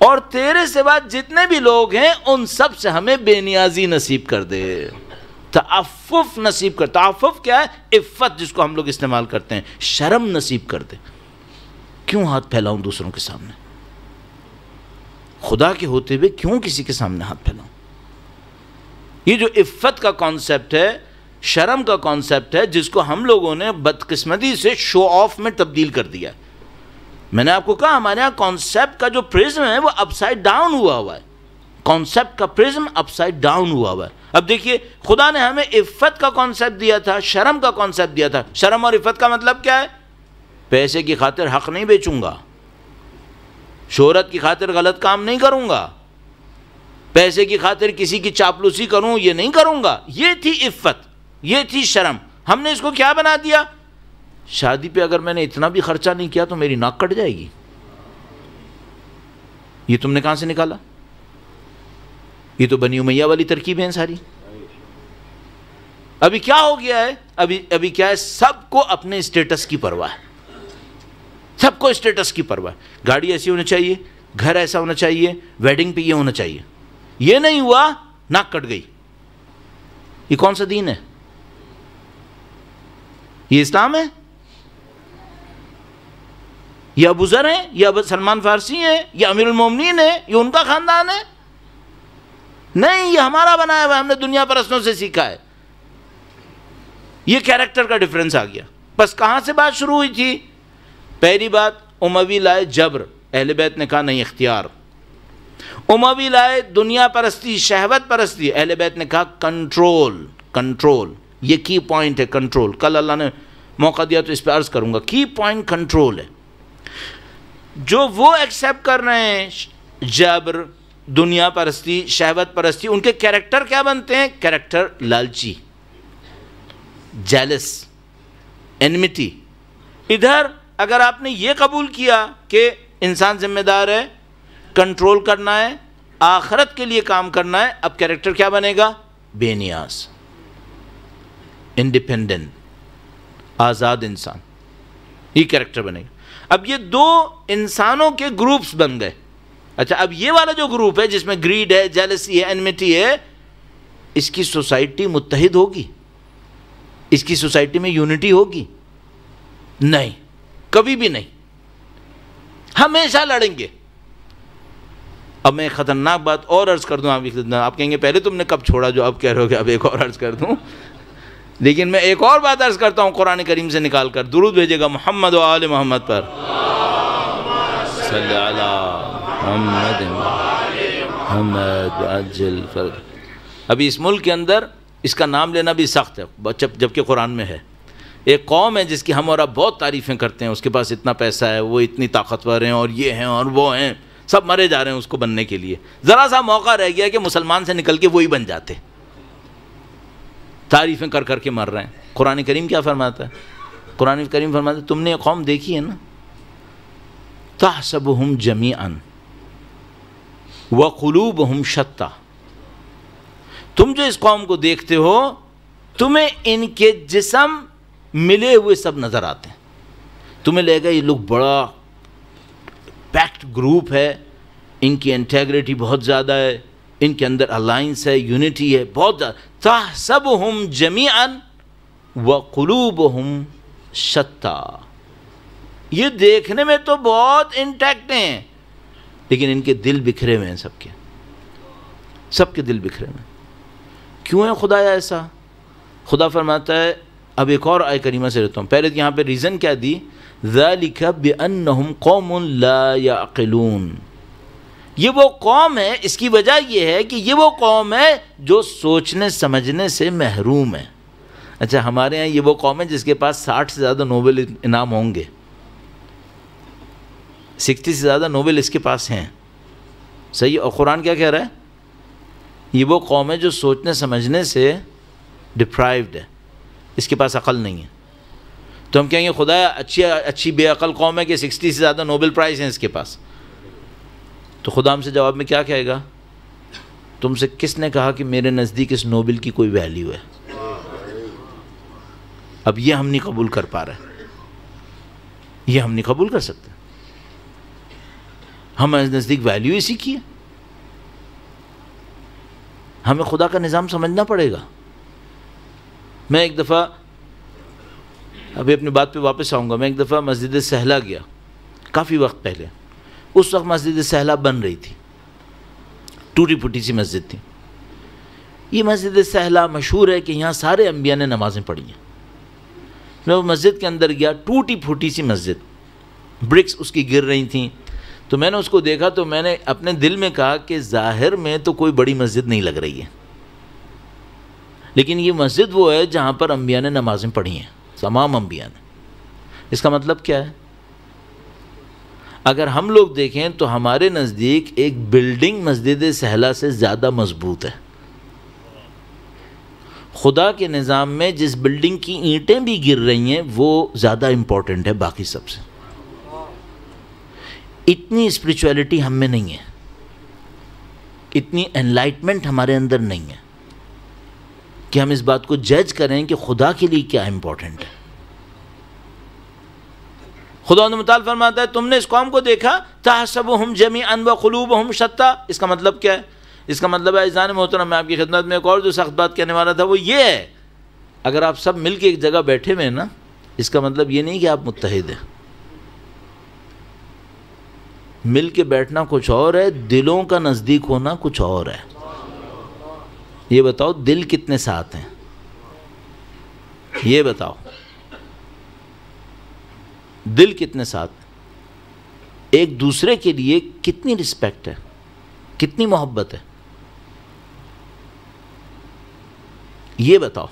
اور تیرے سوا جتنے بھی لوگ ہیں ان سب سے ہمیں بے نیازی نصیب کر دے، تعفف نصیب کر۔ تعفف کیا ہے؟ عفت، جس کو ہم لوگ استعمال کرتے ہیں، شرم نصیب کر دے۔ کیوں ہاتھ پھیلاؤں دوسروں کے سامنے؟ خدا کے ہوتے ہوئے کیوں کسی کے سامنے ہاتھ پھیلاؤں؟ یہ جو عفت کا کانسیپٹ ہے، شرم کا کانسیپٹ ہے، جس کو ہم لوگوں نے بدقسمتی سے شو آف میں تبدیل کر دیا ہے۔ میں نے آپ کو کہا ہمارے یہاں کانسیپٹ کا جو پرزم ہے وہ اپ سائڈ ڈاؤن ہوا ہے، کانسیپٹ کا پرزم اپ سائڈ ڈاؤن ہوا ہے۔ اب دیکھیے، خدا نے ہمیں عفت کا کانسیپٹ دیا تھا، شرم کا کانسیپٹ دیا تھا۔ شرم اور عفت کا مطلب کیا ہے؟ پیسے کی خاطر حق نہیں بیچوں گا، شہرت کی خاطر غلط کام نہیں کروں گا، پیسے کی خاطر کسی کی چاپلوسی کروں یہ نہیں کروں گا۔ یہ تھی عفت، یہ تھی شرم۔ ہم نے اس کو کیا بنا دیا؟ شادی پہ اگر میں نے اتنا بھی خرچہ نہیں کیا تو میری ناک کٹ جائے گی۔ یہ تم نے کہاں سے نکالا؟ یہ تو بنی امیہ والی ترکیبیں ہیں ساری۔ ابھی کیا ہو گیا ہے؟ ابھی کیا ہے؟ سب کو اپنے اسٹیٹس کی پرواہ ہے، سب کو اسٹیٹس کی پرواہ ہے۔ گاڑی ایسی ہونی چاہیے، گھر ایسا ہونا چاہیے، ویڈنگ پہ یہ ہونا چاہیے، یہ نہیں ہوا ناک کٹ گئی۔ یہ کون سا دین ہے؟ یہ اسلام ہے؟ یہ ابو ذر ہیں، یہ ابو سلمان فارسی ہیں، یہ امیر المومنین ہیں، یہ ان کا خاندان ہے؟ نہیں، یہ ہمارا بنایا ہوا ہے، ہم نے دنیا پرستوں سے سیکھا ہے۔ یہ کیریکٹر کا ڈیفرنس آ گیا۔ بس کہاں سے بات شروع ہوئی تھی؟ پہلی بات، اموی لائے جبر، اہل بیت نے کہا نہیں، اختیار۔ اموی لائے دنیا پرستی، شہوت پرستی، اہل بیت نے کہا کنٹرول۔ کنٹرول، یہ کی پوائنٹ ہے، کنٹرول۔ کل اللہ نے موقع دیا تو اس پہ عرض کروں گا، کی پوائنٹ کنٹرول ہے۔ جو وہ ایکسیپٹ کر رہے ہیں جبر، دنیا پرستی، شہوت پرستی، ان کے کیریکٹر کیا بنتے ہیں؟ کیریکٹر لالچی، جیلس، انمیٹی۔ ادھر اگر آپ نے یہ قبول کیا کہ انسان ذمہ دار ہے، کنٹرول کرنا ہے، آخرت کے لیے کام کرنا ہے، اب کیریکٹر کیا بنے گا؟ بے نیاز، انڈیپینڈنٹ، آزاد انسان، یہ کیریکٹر بنے گا۔ اب یہ دو انسانوں کے گروپس بن گئے۔ اچھا، اب یہ والا جو گروپ ہے جس میں گریڈ ہے، جیلسی ہے، انمیٹی ہے، اس کی سوسائٹی متحد ہوگی؟ اس کی سوسائٹی میں یونٹی ہوگی؟ نہیں، کبھی بھی نہیں، ہمیشہ لڑیں گے۔ اب میں ایک خطرناک بات اور عرض کر دوں آپ کہیں گے پہلے تم نے کب چھوڑا جو اب کہہ رہے ہو، کہ اب ایک اور عرض کر دوں، لیکن میں ایک اور بات عرض کرتا ہوں قرآن کریم سے نکال کر۔ درود بھیجے گا محمد و آل محمد پر، صلی علی محمد محمد عجل فرج۔ ابھی اس ملک کے اندر اس کا نام لینا بھی سخت ہے، جبکہ قرآن میں ہے۔ ایک قوم ہے جس کی ہم اور آپ بہت تعریفیں کرتے ہیں، اس کے پاس اتنا پیسہ ہے، وہ اتنی طاقتور ہیں، اور یہ ہیں اور وہ ہیں، سب مرے جا رہے ہیں اس کو بننے کے لیے۔ ذرا سا موقع رہ گیا کہ مسلمان سے نکل کے وہی بن جاتے، تعریفیں کر کر کے مر رہے ہیں۔ قرآن کریم کیا فرماتا ہے؟ قرآن کریم فرماتا ہے تم نے یہ قوم دیکھی ہے نا، تحسبهم جمیعا وقلوبهم شتیٰ، تم جو اس قوم کو دیکھتے ہو تمہیں ان کے جسم ملے ہوئے سب نظر آتے ہیں، تمہیں لگے گا یہ لوگ بڑا پیکٹ گروپ ہے، ان کی انٹیگریٹی بہت زیادہ ہے، ان کے اندر الائنس ہے، یونٹی ہے بہت زیادہ۔ تحسبهم جمیعا وقلوبهم شتیٰ، یہ دیکھنے میں تو بہت انٹیکٹ ہیں لیکن ان کے دل بکھرے ہوئے ہیں، سب کے دل بکھرے ہوئے ہیں۔ کیوں ہے خدایا ایسا؟ خدا فرماتا ہے، اب ایک اور آیت کریمہ سے رہتا ہوں، پہلے یہاں پہ ریزن کیا دی، ذَلِكَ بِأَنَّهُمْ قَوْمٌ لَا يَعْقِلُونَ، یہ وہ قوم ہے، اس کی وجہ یہ ہے کہ یہ وہ قوم ہے جو سوچنے سمجھنے سے محروم ہے۔ اچھا ہمارے ہاں یہ وہ قوم ہے جس کے پاس 60 سے زیادہ نوبل انعام ہوں گے، 60 سے زیادہ نوبل اس کے پاس ہیں، صحیح؟ اور قرآن کیا کہہ رہا ہے؟ یہ وہ قوم ہے جو سوچنے سمجھنے سے ڈپرائیوڈ ہے، اس کے پاس عقل نہیں ہے۔ تو ہم کہیں گے خدا اچھی بے عقل قوم ہے کہ 60 سے زیادہ نوبل پرائز ہیں اس کے پاس، تو خدا ہم سے جواب میں کیا کہے گا؟ تم سے کس نے کہا کہ میرے نزدیک اس نوبل کی کوئی ویلیو ہے؟ اب یہ ہم نہیں قبول کر پا رہے، یہ ہم نہیں قبول کر سکتے، ہمارے نزدیک ویلیو اسی کی ہے۔ ہمیں خدا کا نظام سمجھنا پڑے گا۔ میں ایک دفعہ، ابھی اپنی بات پہ واپس آؤں گا، میں ایک دفعہ مسجد سہلہ گیا کافی وقت پہلے، اس وقت مسجد سہلہ بن رہی تھی، ٹوٹی پھوٹی سی مسجد تھی۔ یہ مسجد سہلہ مشہور ہے کہ یہاں سارے انبیاء نے نمازیں پڑھی ہیں۔ میں وہ مسجد کے اندر گیا، ٹوٹی پھوٹی سی مسجد، برکس اس کی گر رہی تھیں، تو میں نے اس کو دیکھا تو میں نے اپنے دل میں کہا کہ ظاہر میں تو کوئی بڑی مسجد نہیں لگ رہی ہے، لیکن یہ مسجد وہ ہے جہاں پر انبیاء نے نمازیں پڑھی ہیں، تمام انبیاء نے۔ اس کا مطلب کیا ہے؟ اگر ہم لوگ دیکھیں تو ہمارے نزدیک ایک بلڈنگ مسجد سہلہ سے زیادہ مضبوط ہے۔ خدا کے نظام میں جس بلڈنگ کی اینٹیں بھی گر رہی ہیں وہ زیادہ امپورٹنٹ ہے باقی سب سے۔ اتنی اسپریچویلٹی ہم میں نہیں ہے، اتنی انلائٹمنٹ ہمارے اندر نہیں ہے کہ ہم اس بات کو جج کریں کہ خدا کے لیے کیا امپورٹنٹ ہے۔ خدا متعال فرماتا ہے تم نے اس قوم کو دیکھا، تحسبهم جميعا وقلوبهم شتى، اس کا مطلب کیا ہے؟ اس کا مطلب ہے عزیزان محترم، میں آپ کی خدمت میں ایک اور جو سخت بات کہنے والا تھا وہ یہ ہے، اگر آپ سب مل کے ایک جگہ بیٹھے ہوئے ہیں نا، اس کا مطلب یہ نہیں کہ آپ متحد ہیں۔ مل کے بیٹھنا کچھ اور ہے، دلوں کا نزدیک ہونا کچھ اور ہے۔ یہ بتاؤ دل کتنے ساتھ ہیں؟ یہ بتاؤ دل کتنے ساتھ، ایک دوسرے کے لیے کتنی رسپیکٹ ہے، کتنی محبت ہے، یہ بتاؤ۔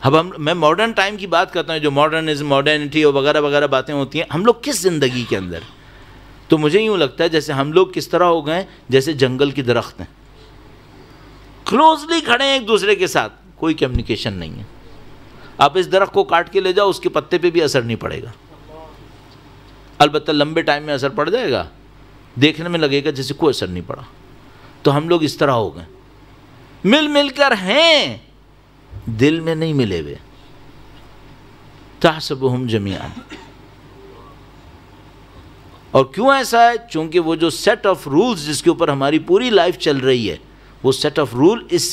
اب میں ماڈرن ٹائم کی بات کرتا ہوں، جو ماڈرنزم، ماڈرنٹی اور وغیرہ وغیرہ باتیں ہوتی ہیں، ہم لوگ کس زندگی کے اندر، تو مجھے یوں لگتا ہے جیسے ہم لوگ کس طرح ہو گئے جیسے جنگل کی درخت ہیں، کلوزلی کھڑے ہیں ایک دوسرے کے ساتھ، کوئی کمیونیکیشن نہیں ہے۔ آپ اس درخت کو کاٹ کے لے جاؤ، اس کے پتے پہ بھی اثر نہیں پڑے گا، البتہ لمبے ٹائم میں اثر پڑ جائے گا، دیکھنے میں لگے گا جیسے کوئی اثر نہیں پڑا۔ تو ہم لوگ اس طرح ہو گئے، مل کر ہیں، دل میں نہیں ملے ہوئے۔ تحسبهم جميعا، اور کیوں ایسا ہے؟ چونکہ وہ جو سیٹ آف رولز جس کے اوپر ہماری پوری لائف چل رہی ہے، وہ سیٹ آف رول اس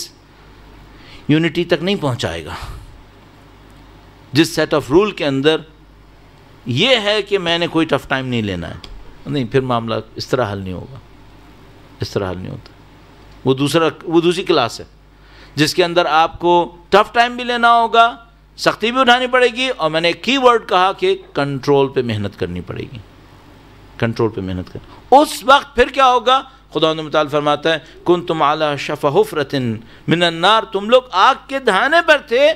یونٹی تک نہیں پہنچائے گا۔ جس سیٹ آف رول کے اندر یہ ہے کہ میں نے کوئی ٹف ٹائم نہیں لینا ہے، نہیں، پھر معاملہ اس طرح حل نہیں ہوگا، اس طرح حل نہیں ہوتا۔ وہ دوسری کلاس ہے جس کے اندر آپ کو ٹف ٹائم بھی لینا ہوگا، سختی بھی اٹھانی پڑے گی، اور میں نے ایک کی ورڈ کہا کہ کنٹرول پہ محنت کرنی پڑے گی، کنٹرول پہ محنت کریں۔ اس وقت پھر کیا ہوگا؟ خداوند متعال فرماتا ہے کنتم علی شفا حفرۃ من النار، تم لوگ آگ کے دہانے پر تھے،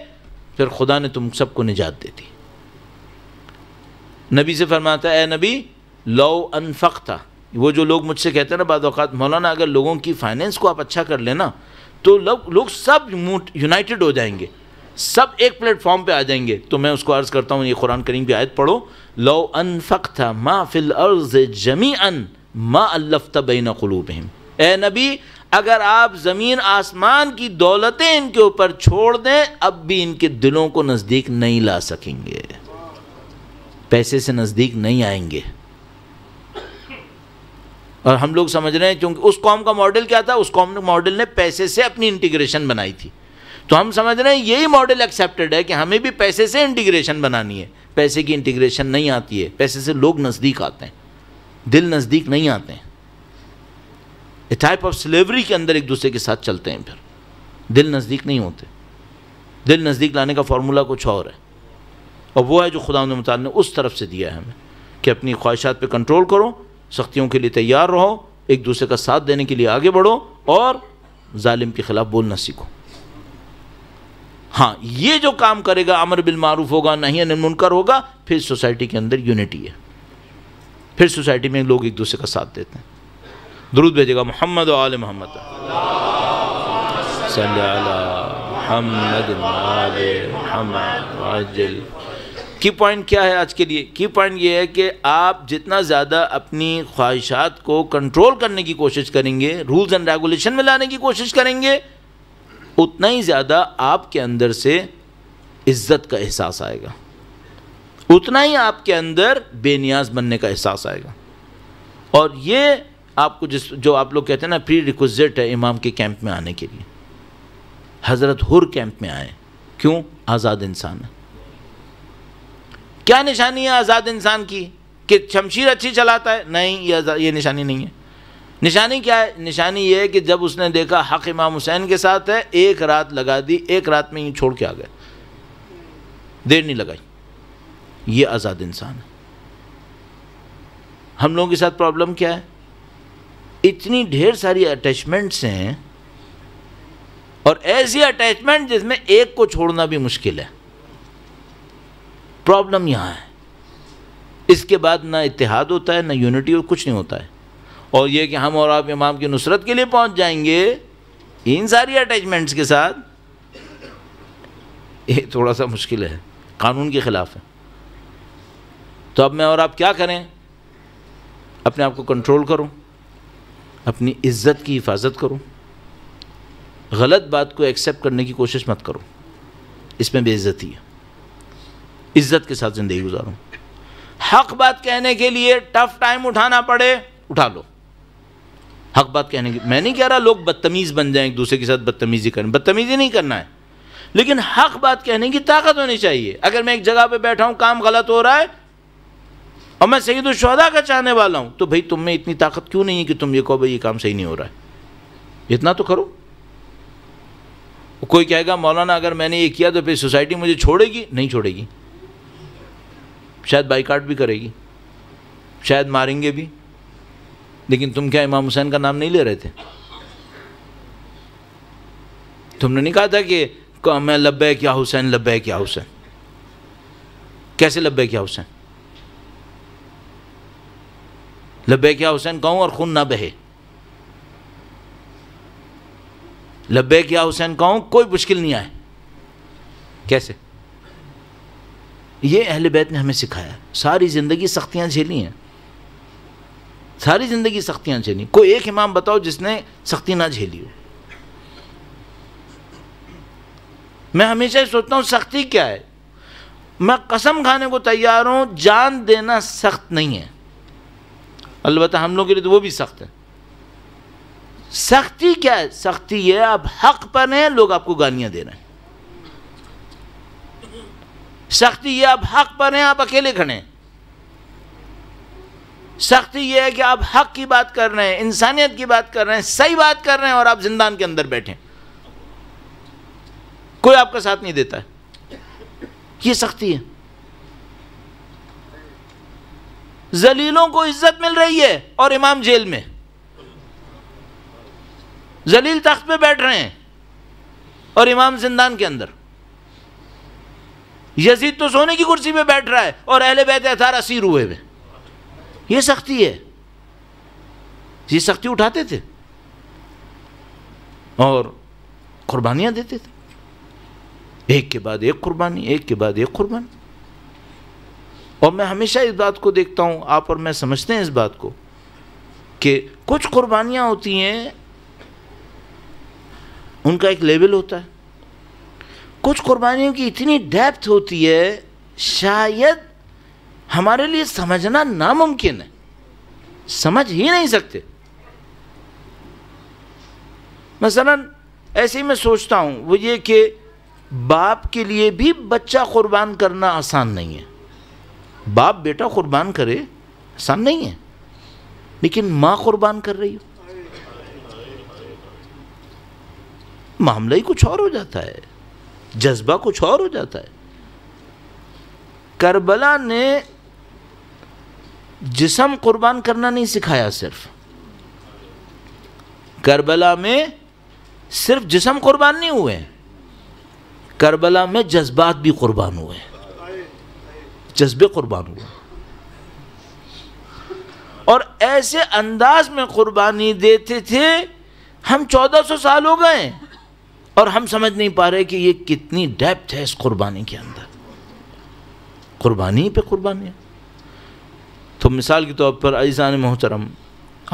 پھر خدا نے تم سب کو نجات دے دی۔ نبی سے فرماتا ہے اے نبی لو انفقتا، وہ جو لوگ مجھ سے کہتے ہیں نا بعض اوقات مولانا اگر لوگوں کی فائنینس کو آپ اچھا کر لینا تو لوگ سب یونائٹڈ ہو جائیں گے، سب ایک پلیٹ فارم پہ آ جائیں گے۔ تو میں اس کو عرض کرتا ہوں یہ قرآن کریم کی آیت پڑھو، لو انفقت ما فی الارض جمیعا ما الفت بین قلوبہم، اے نبی اگر آپ زمین آسمان کی دولتیں ان کے اوپر چھوڑ دیں اب بھی ان کے دلوں کو نزدیک نہیں لا سکیں گے، پیسے سے نزدیک نہیں آئیں گے۔ اور ہم لوگ سمجھ رہے ہیں کیونکہ اس قوم کا ماڈل کیا تھا؟ اس قوم کے ماڈل نے پیسے سے اپنی انٹیگریشن بنائی تھی، تو ہم سمجھ رہے ہیں یہی ماڈل ایکسیپٹڈ ہے کہ ہمیں بھی پیسے سے انٹیگریشن بنانی ہے۔ پیسے کی انٹیگریشن نہیں آتی ہے، پیسے سے لوگ نزدیک آتے ہیں، دل نزدیک نہیں آتے ہیں، ٹائپ آف سلیوری کے اندر ایک دوسرے کے ساتھ چلتے ہیں۔ پھر دل نزدیک نہیں ہوتے. دل نزدیک لانے کا فارمولہ کچھ اور ہے، اور وہ ہے جو خداوند متعال نے اس طرف سے دیا ہے ہمیں کہ اپنی خواہشات پہ کنٹرول کرو، سختیوں کے لیے تیار رہو، ایک دوسرے کا ساتھ دینے کے لیے آگے بڑھو، اور ظالم کے خلاف بولنا سیکھو. ہاں، یہ جو کام کرے گا، امر بالمعروف ہوگا، نہی عن المنکر ہوگا، پھر سوسائٹی کے اندر یونٹی ہے، پھر سوسائٹی میں لوگ ایک دوسرے کا ساتھ دیتے ہیں. درود بھیجے گا محمد و آل محمد. صلی علی محمد و آل محمد وعجل. کی پوائنٹ کیا ہے آج کے لیے؟ کی پوائنٹ یہ ہے کہ آپ جتنا زیادہ اپنی خواہشات کو کنٹرول کرنے کی کوشش کریں گے، رولز اینڈ ریگولیشن میں لانے کی کوشش کریں گے، اتنا ہی زیادہ آپ کے اندر سے عزت کا احساس آئے گا، اتنا ہی آپ کے اندر بے نیاز بننے کا احساس آئے گا. اور یہ آپ کو جو آپ لوگ کہتے ہیں نا پری ریکوزٹ ہے امام کے کیمپ میں آنے کے لیے. حضرت حر کیمپ میں آئے. کیوں؟ آزاد انسان ہے. کیا نشانی ہے آزاد انسان کی؟ کہ شمشیر اچھی چلاتا ہے؟ نہیں، یہ نشانی نہیں ہے. نشانی کیا ہے؟ نشانی یہ ہے کہ جب اس نے دیکھا حق امام حسین کے ساتھ ہے، ایک رات لگا دی، ایک رات میں ہی چھوڑ کے آ گئے، دیر نہیں لگائی. یہ آزاد انسان ہے. ہم لوگوں کے ساتھ پرابلم کیا ہے؟ اتنی ڈھیر ساری اٹیچمنٹس ہیں، اور ایسی اٹیچمنٹ جس میں ایک کو چھوڑنا بھی مشکل ہے. پرابلم یہاں ہے. اس کے بعد نہ اتحاد ہوتا ہے، نہ یونٹی، اور کچھ نہیں ہوتا ہے. اور یہ کہ ہم اور آپ امام کی نصرت کے لیے پہنچ جائیں گے ان ساری اٹیچمنٹس کے ساتھ، یہ تھوڑا سا مشکل ہے، قانون کے خلاف ہے. تو اب میں اور آپ کیا کریں؟ اپنے آپ کو کنٹرول کرو، اپنی عزت کی حفاظت کرو، غلط بات کو ایکسیپٹ کرنے کی کوشش مت کرو، اس میں بے عزتی ہے. عزت کے ساتھ زندگی گزارو. حق بات کہنے کے لیے ٹف ٹائم اٹھانا پڑے، اٹھا لو. حق بات کہنے کی میں نہیں کہہ رہا لوگ بدتمیز بن جائیں، ایک دوسرے کے ساتھ بدتمیزی کریں، بدتمیزی نہیں کرنا ہے، لیکن حق بات کہنے کی طاقت ہونی چاہیے. اگر میں ایک جگہ پہ بیٹھا ہوں، کام غلط ہو رہا ہے، اور میں سید الشہداء کا چاہنے والا ہوں، تو بھئی تم میں اتنی طاقت کیوں نہیں ہے کہ تم یہ کہو بھئی یہ کام صحیح نہیں ہو رہا ہے؟ اتنا تو کرو. کوئی کہے گا مولانا اگر میں نے یہ کیا تو پھر سوسائٹی مجھے چھوڑے گی؟ نہیں چھوڑے گی. شاید بائیکاٹ بھی کرے گی، شاید ماریں گے بھی. لیکن تم کیا امام حسین کا نام نہیں لے رہے تھے؟ تم نے نہیں کہا تھا کہ میں لبیک یا حسین، لبیک یا حسین؟ کیسے لبیک یا حسین؟ لبیک یا حسین کہوں اور خون نہ بہے. لبیک یا حسین کہوں کوئی مشکل نہیں آئے. کیسے؟ یہ اہل بیت نے ہمیں سکھایا. ساری زندگی سختیاں جھیلی ہیں، ساری زندگی سختیاں جھیلی. کوئی ایک امام بتاؤ جس نے سختی نہ جھیلی ہو. میں ہمیشہ سوچتا ہوں سختی کیا ہے. میں قسم کھانے کو تیار ہوں جان دینا سخت نہیں ہے، البتہ ہم لوگوں کے لیے تو وہ بھی سخت ہے. سختی کیا ہے؟ سختی یہ ہے آپ حق پر ہیں، لوگ آپ کو گالیاں دے رہے ہیں. سختی یہ آپ حق پر ہیں، آپ اکیلے کھڑے ہیں. سختی یہ ہے کہ آپ حق کی بات کر رہے ہیں، انسانیت کی بات کر رہے ہیں، صحیح بات کر رہے ہیں، اور آپ زندان کے اندر بیٹھے ہیں، کوئی آپ کا ساتھ نہیں دیتا ہے. یہ سختی ہے. ذلیلوں کو عزت مل رہی ہے اور امام جیل میں. ذلیل تخت پہ بیٹھ رہے ہیں اور امام زندان کے اندر. یزید تو سونے کی کرسی پہ بیٹھ رہا ہے اور اہل بیت اطہار اسیر ہوئے ہوئے. یہ سختی ہے. یہ سختی اٹھاتے تھے اور قربانیاں دیتے تھے، ایک کے بعد ایک قربانی، ایک کے بعد ایک قربانی. اور میں ہمیشہ اس بات کو دیکھتا ہوں، آپ اور میں سمجھتے ہیں اس بات کو، کہ کچھ قربانیاں ہوتی ہیں ان کا ایک لیول ہوتا ہے. کچھ قربانیوں کی اتنی ڈیپتھ ہوتی ہے شاید ہمارے لیے سمجھنا ناممکن ہے، سمجھ ہی نہیں سکتے. مثلا ایسے ہی میں سوچتا ہوں وہ یہ کہ باپ کے لیے بھی بچہ قربان کرنا آسان نہیں ہے. باپ بیٹا قربان کرے آسان نہیں ہے، لیکن ماں قربان کر رہی ہو. معاملہ ہی کچھ اور ہو جاتا ہے، جذبہ کچھ اور ہو جاتا ہے۔ کربلا نے جسم قربان کرنا نہیں سکھایا، صرف کربلا میں صرف جسم قربان نہیں ہوئے، کربلا میں جذبات بھی قربان ہوئے، جذبے قربان ہوئے، اور ایسے انداز میں قربانی دیتے تھے۔ ہم 1400 سال ہو گئے اور ہم سمجھ نہیں پا رہے کہ یہ کتنی ڈیپتھ ہے اس قربانی کے اندر، قربانی پہ قربانی ہے۔ تو مثال کے طور پر عزیزان محترم،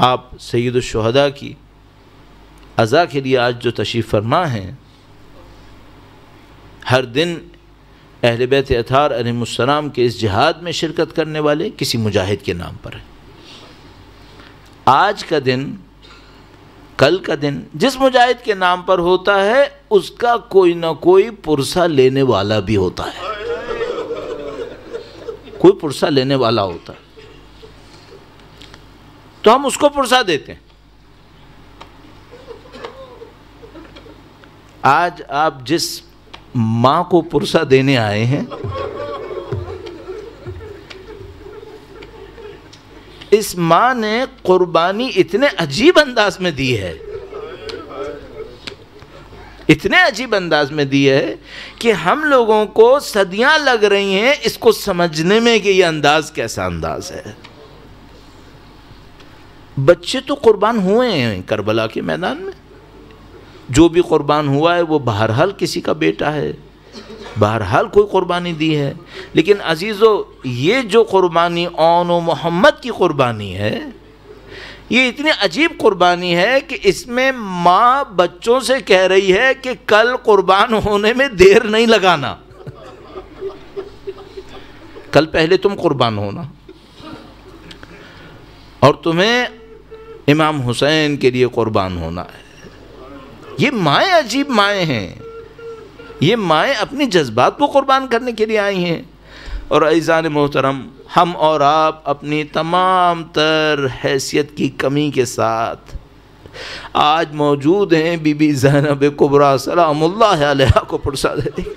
آپ سید الشہداء کی عزا کے لیے آج جو تشریف فرما ہیں، ہر دن اہل بیت اطہار علیہم السلام کے اس جہاد میں شرکت کرنے والے کسی مجاہد کے نام پر ہے۔ آج کا دن، کل کا دن جس مجاہد کے نام پر ہوتا ہے، اس کا کوئی نہ کوئی پرسہ لینے والا بھی ہوتا ہے، کوئی پرسہ لینے والا ہوتا ہے، تو ہم اس کو پرسہ دیتے ہیں۔ آج آپ جس ماں کو پرسہ دینے آئے ہیں، اس ماں نے قربانی اتنے عجیب انداز میں دی ہے، اتنے عجیب انداز میں دی ہے کہ ہم لوگوں کو صدیاں لگ رہی ہیں اس کو سمجھنے میں کہ یہ انداز کیسا انداز ہے۔ بچے تو قربان ہوئے ہیں کربلا کے میدان میں، جو بھی قربان ہوا ہے وہ بہرحال کسی کا بیٹا ہے، بہرحال کوئی قربانی دی ہے، لیکن عزیزو یہ جو قربانی اون و محمد کی قربانی ہے، یہ اتنی عجیب قربانی ہے کہ اس میں ماں بچوں سے کہہ رہی ہے کہ کل قربان ہونے میں دیر نہیں لگانا، کل پہلے تم قربان ہونا، اور تمہیں امام حسین کے لیے قربان ہونا ہے۔ یہ مائیں عجیب مائیں ہیں، یہ مائیں اپنی جذبات کو قربان کرنے کے لیے آئی ہیں۔ اور عزیزان محترم، ہم اور آپ اپنی تمام تر حیثیت کی کمی کے ساتھ آج موجود ہیں بی بی زینب کبریٰ سلام اللہ علیہا کو پرسہ دے دیں۔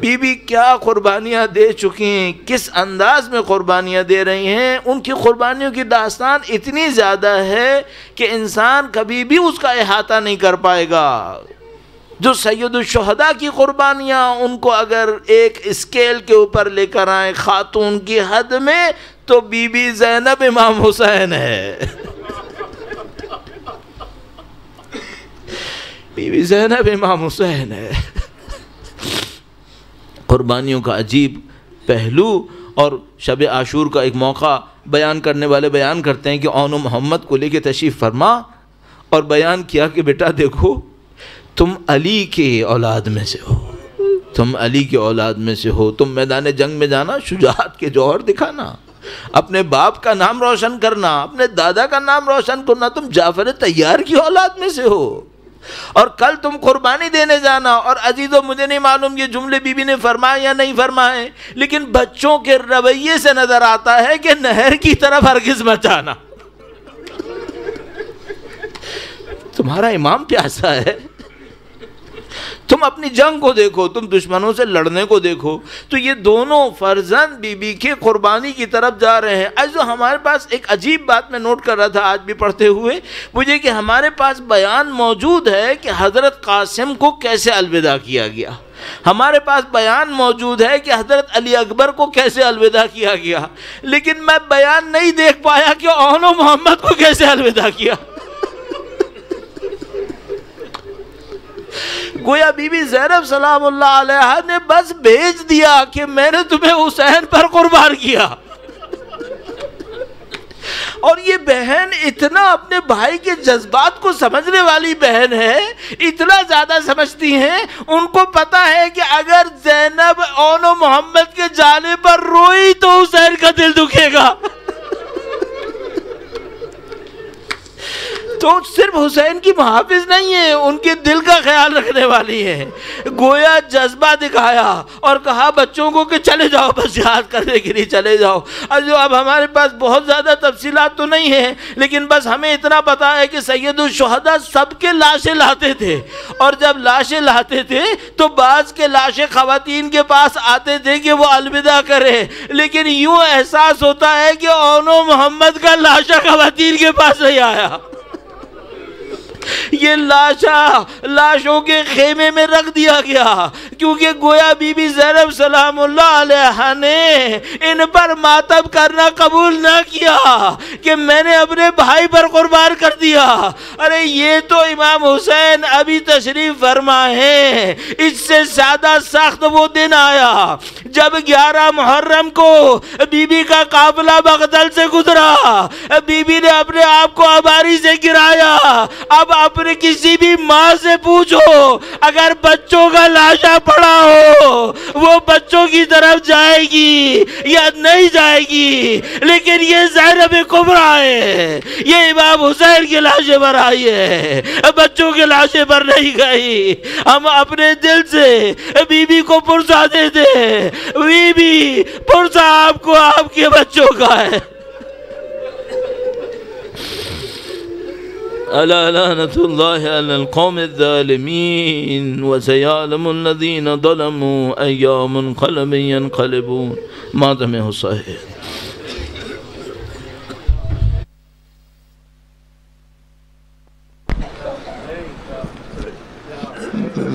بی بی کیا قربانیاں دے چکی ہیں، کس انداز میں قربانیاں دے رہی ہیں، ان کی قربانیوں کی داستان اتنی زیادہ ہے کہ انسان کبھی بھی اس کا احاطہ نہیں کر پائے گا۔ جو سید الشہداء کی قربانیاں، ان کو اگر ایک اسکیل کے اوپر لے کر آئیں خاتون کی حد میں، تو بی بی زینب امام حسین ہے، بی بی زینب امام حسین ہے۔ قربانیوں کا عجیب پہلو، اور شب عاشور کا ایک موقع بیان کرنے والے بیان کرتے ہیں کہ اون و محمد کو لے کے تشریف فرما اور بیان کیا کہ بیٹا دیکھو تم علی کے اولاد میں سے ہو، تم علی کے اولاد میں سے ہو، تم میدان جنگ میں جانا، شجاعت کے جوہر دکھانا، اپنے باپ کا نام روشن کرنا، اپنے دادا کا نام روشن کرنا، تم جعفر طیار کی اولاد میں سے ہو، اور کل تم قربانی دینے جانا۔ اور عزیزو مجھے نہیں معلوم یہ جملے بی بی نے فرمائے یا نہیں فرمائے، لیکن بچوں کے رویے سے نظر آتا ہے کہ نہر کی طرف ہرگز مت جانا، تمہارا امام پیاسا ہے، تم اپنی جنگ کو دیکھو، تم دشمنوں سے لڑنے کو دیکھو۔ تو یہ دونوں فرزند بی بی کے قربانی کی طرف جا رہے ہیں۔ عزیزو ہمارے پاس ایک عجیب بات میں نوٹ کر رہا تھا آج بھی پڑھتے ہوئے، مجھے کہ ہمارے پاس بیان موجود ہے کہ حضرت قاسم کو کیسے الوداع کیا گیا، ہمارے پاس بیان موجود ہے کہ حضرت علی اکبر کو کیسے الوداع کیا گیا، لیکن میں بیان نہیں دیکھ پایا کہ اون و محمد کو کیسے الوداع کیا۔ گویا بی بی زینب سلام اللہ علیہا نے بس بھیج دیا کہ میں نے تمہیں حسین پر قربان کیا۔ اور یہ بہن اتنا اپنے بھائی کے جذبات کو سمجھنے والی بہن ہے، اتنا زیادہ سمجھتی ہیں، ان کو پتا ہے کہ اگر زینب اون و محمد کے جانے پر روئی تو حسین کا دل دکھے گا۔ تو صرف حسین کی محافظ نہیں ہے، ان کے دل کا خیال رکھنے والی ہے۔ گویا جذبہ دکھایا اور کہا بچوں کو کہ چلے جاؤ، بس جہاد کرنے کے لیے چلے جاؤ۔ اب ہمارے پاس بہت زیادہ تفصیلات تو نہیں ہیں، لیکن بس ہمیں اتنا پتا ہے کہ سید الشہداء سب کے لاشیں لاتے تھے، اور جب لاشیں لاتے تھے تو بعض کے لاشیں خواتین کے پاس آتے تھے کہ وہ الوداع کرے، لیکن یوں احساس ہوتا ہے کہ اونو محمد کا لاشا خواتین کے پاس نہیں آیا۔ یہ لاشوں کے خیمے میں رکھ دیا گیا، کیونکہ گویا بی بی زینب سلام اللہ علیہا نے ان پر ماتم کرنا قبول نہ کیا کہ میں نے اپنے بھائی پر قربان کر دیا۔ ارے یہ تو امام حسین ابھی تشریف فرما ہے، اس سے زیادہ سخت وہ دن آیا جب 11 محرم کو بی بی کا قافلہ مقتل سے گزرا۔ بی بی نے اپنے آپ کو عباری سے گرایا۔ اب اپنے کسی بھی ماں سے پوچھو، اگر بچوں کا لاشا پڑا ہو وہ بچوں کی طرف جائے گی یا نہیں جائے گی، لیکن یہ زینب کبریٰ ہے، یہ امام حسین کی لاشیں پر آئی ہے، بچوں کے لاشیں پر نہیں گئی۔ ہم اپنے دل سے بی بی کو پرسا دیتے ہیں، بی بی پرسا آپ کو آپ کے بچوں کا ہے۔ ألا لعنة الله على القوم الظالمين وسيعلم الذين ظلموا أي منقلب ينقلبون۔ ماتم حسین۔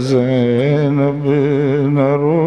زینب نہ رو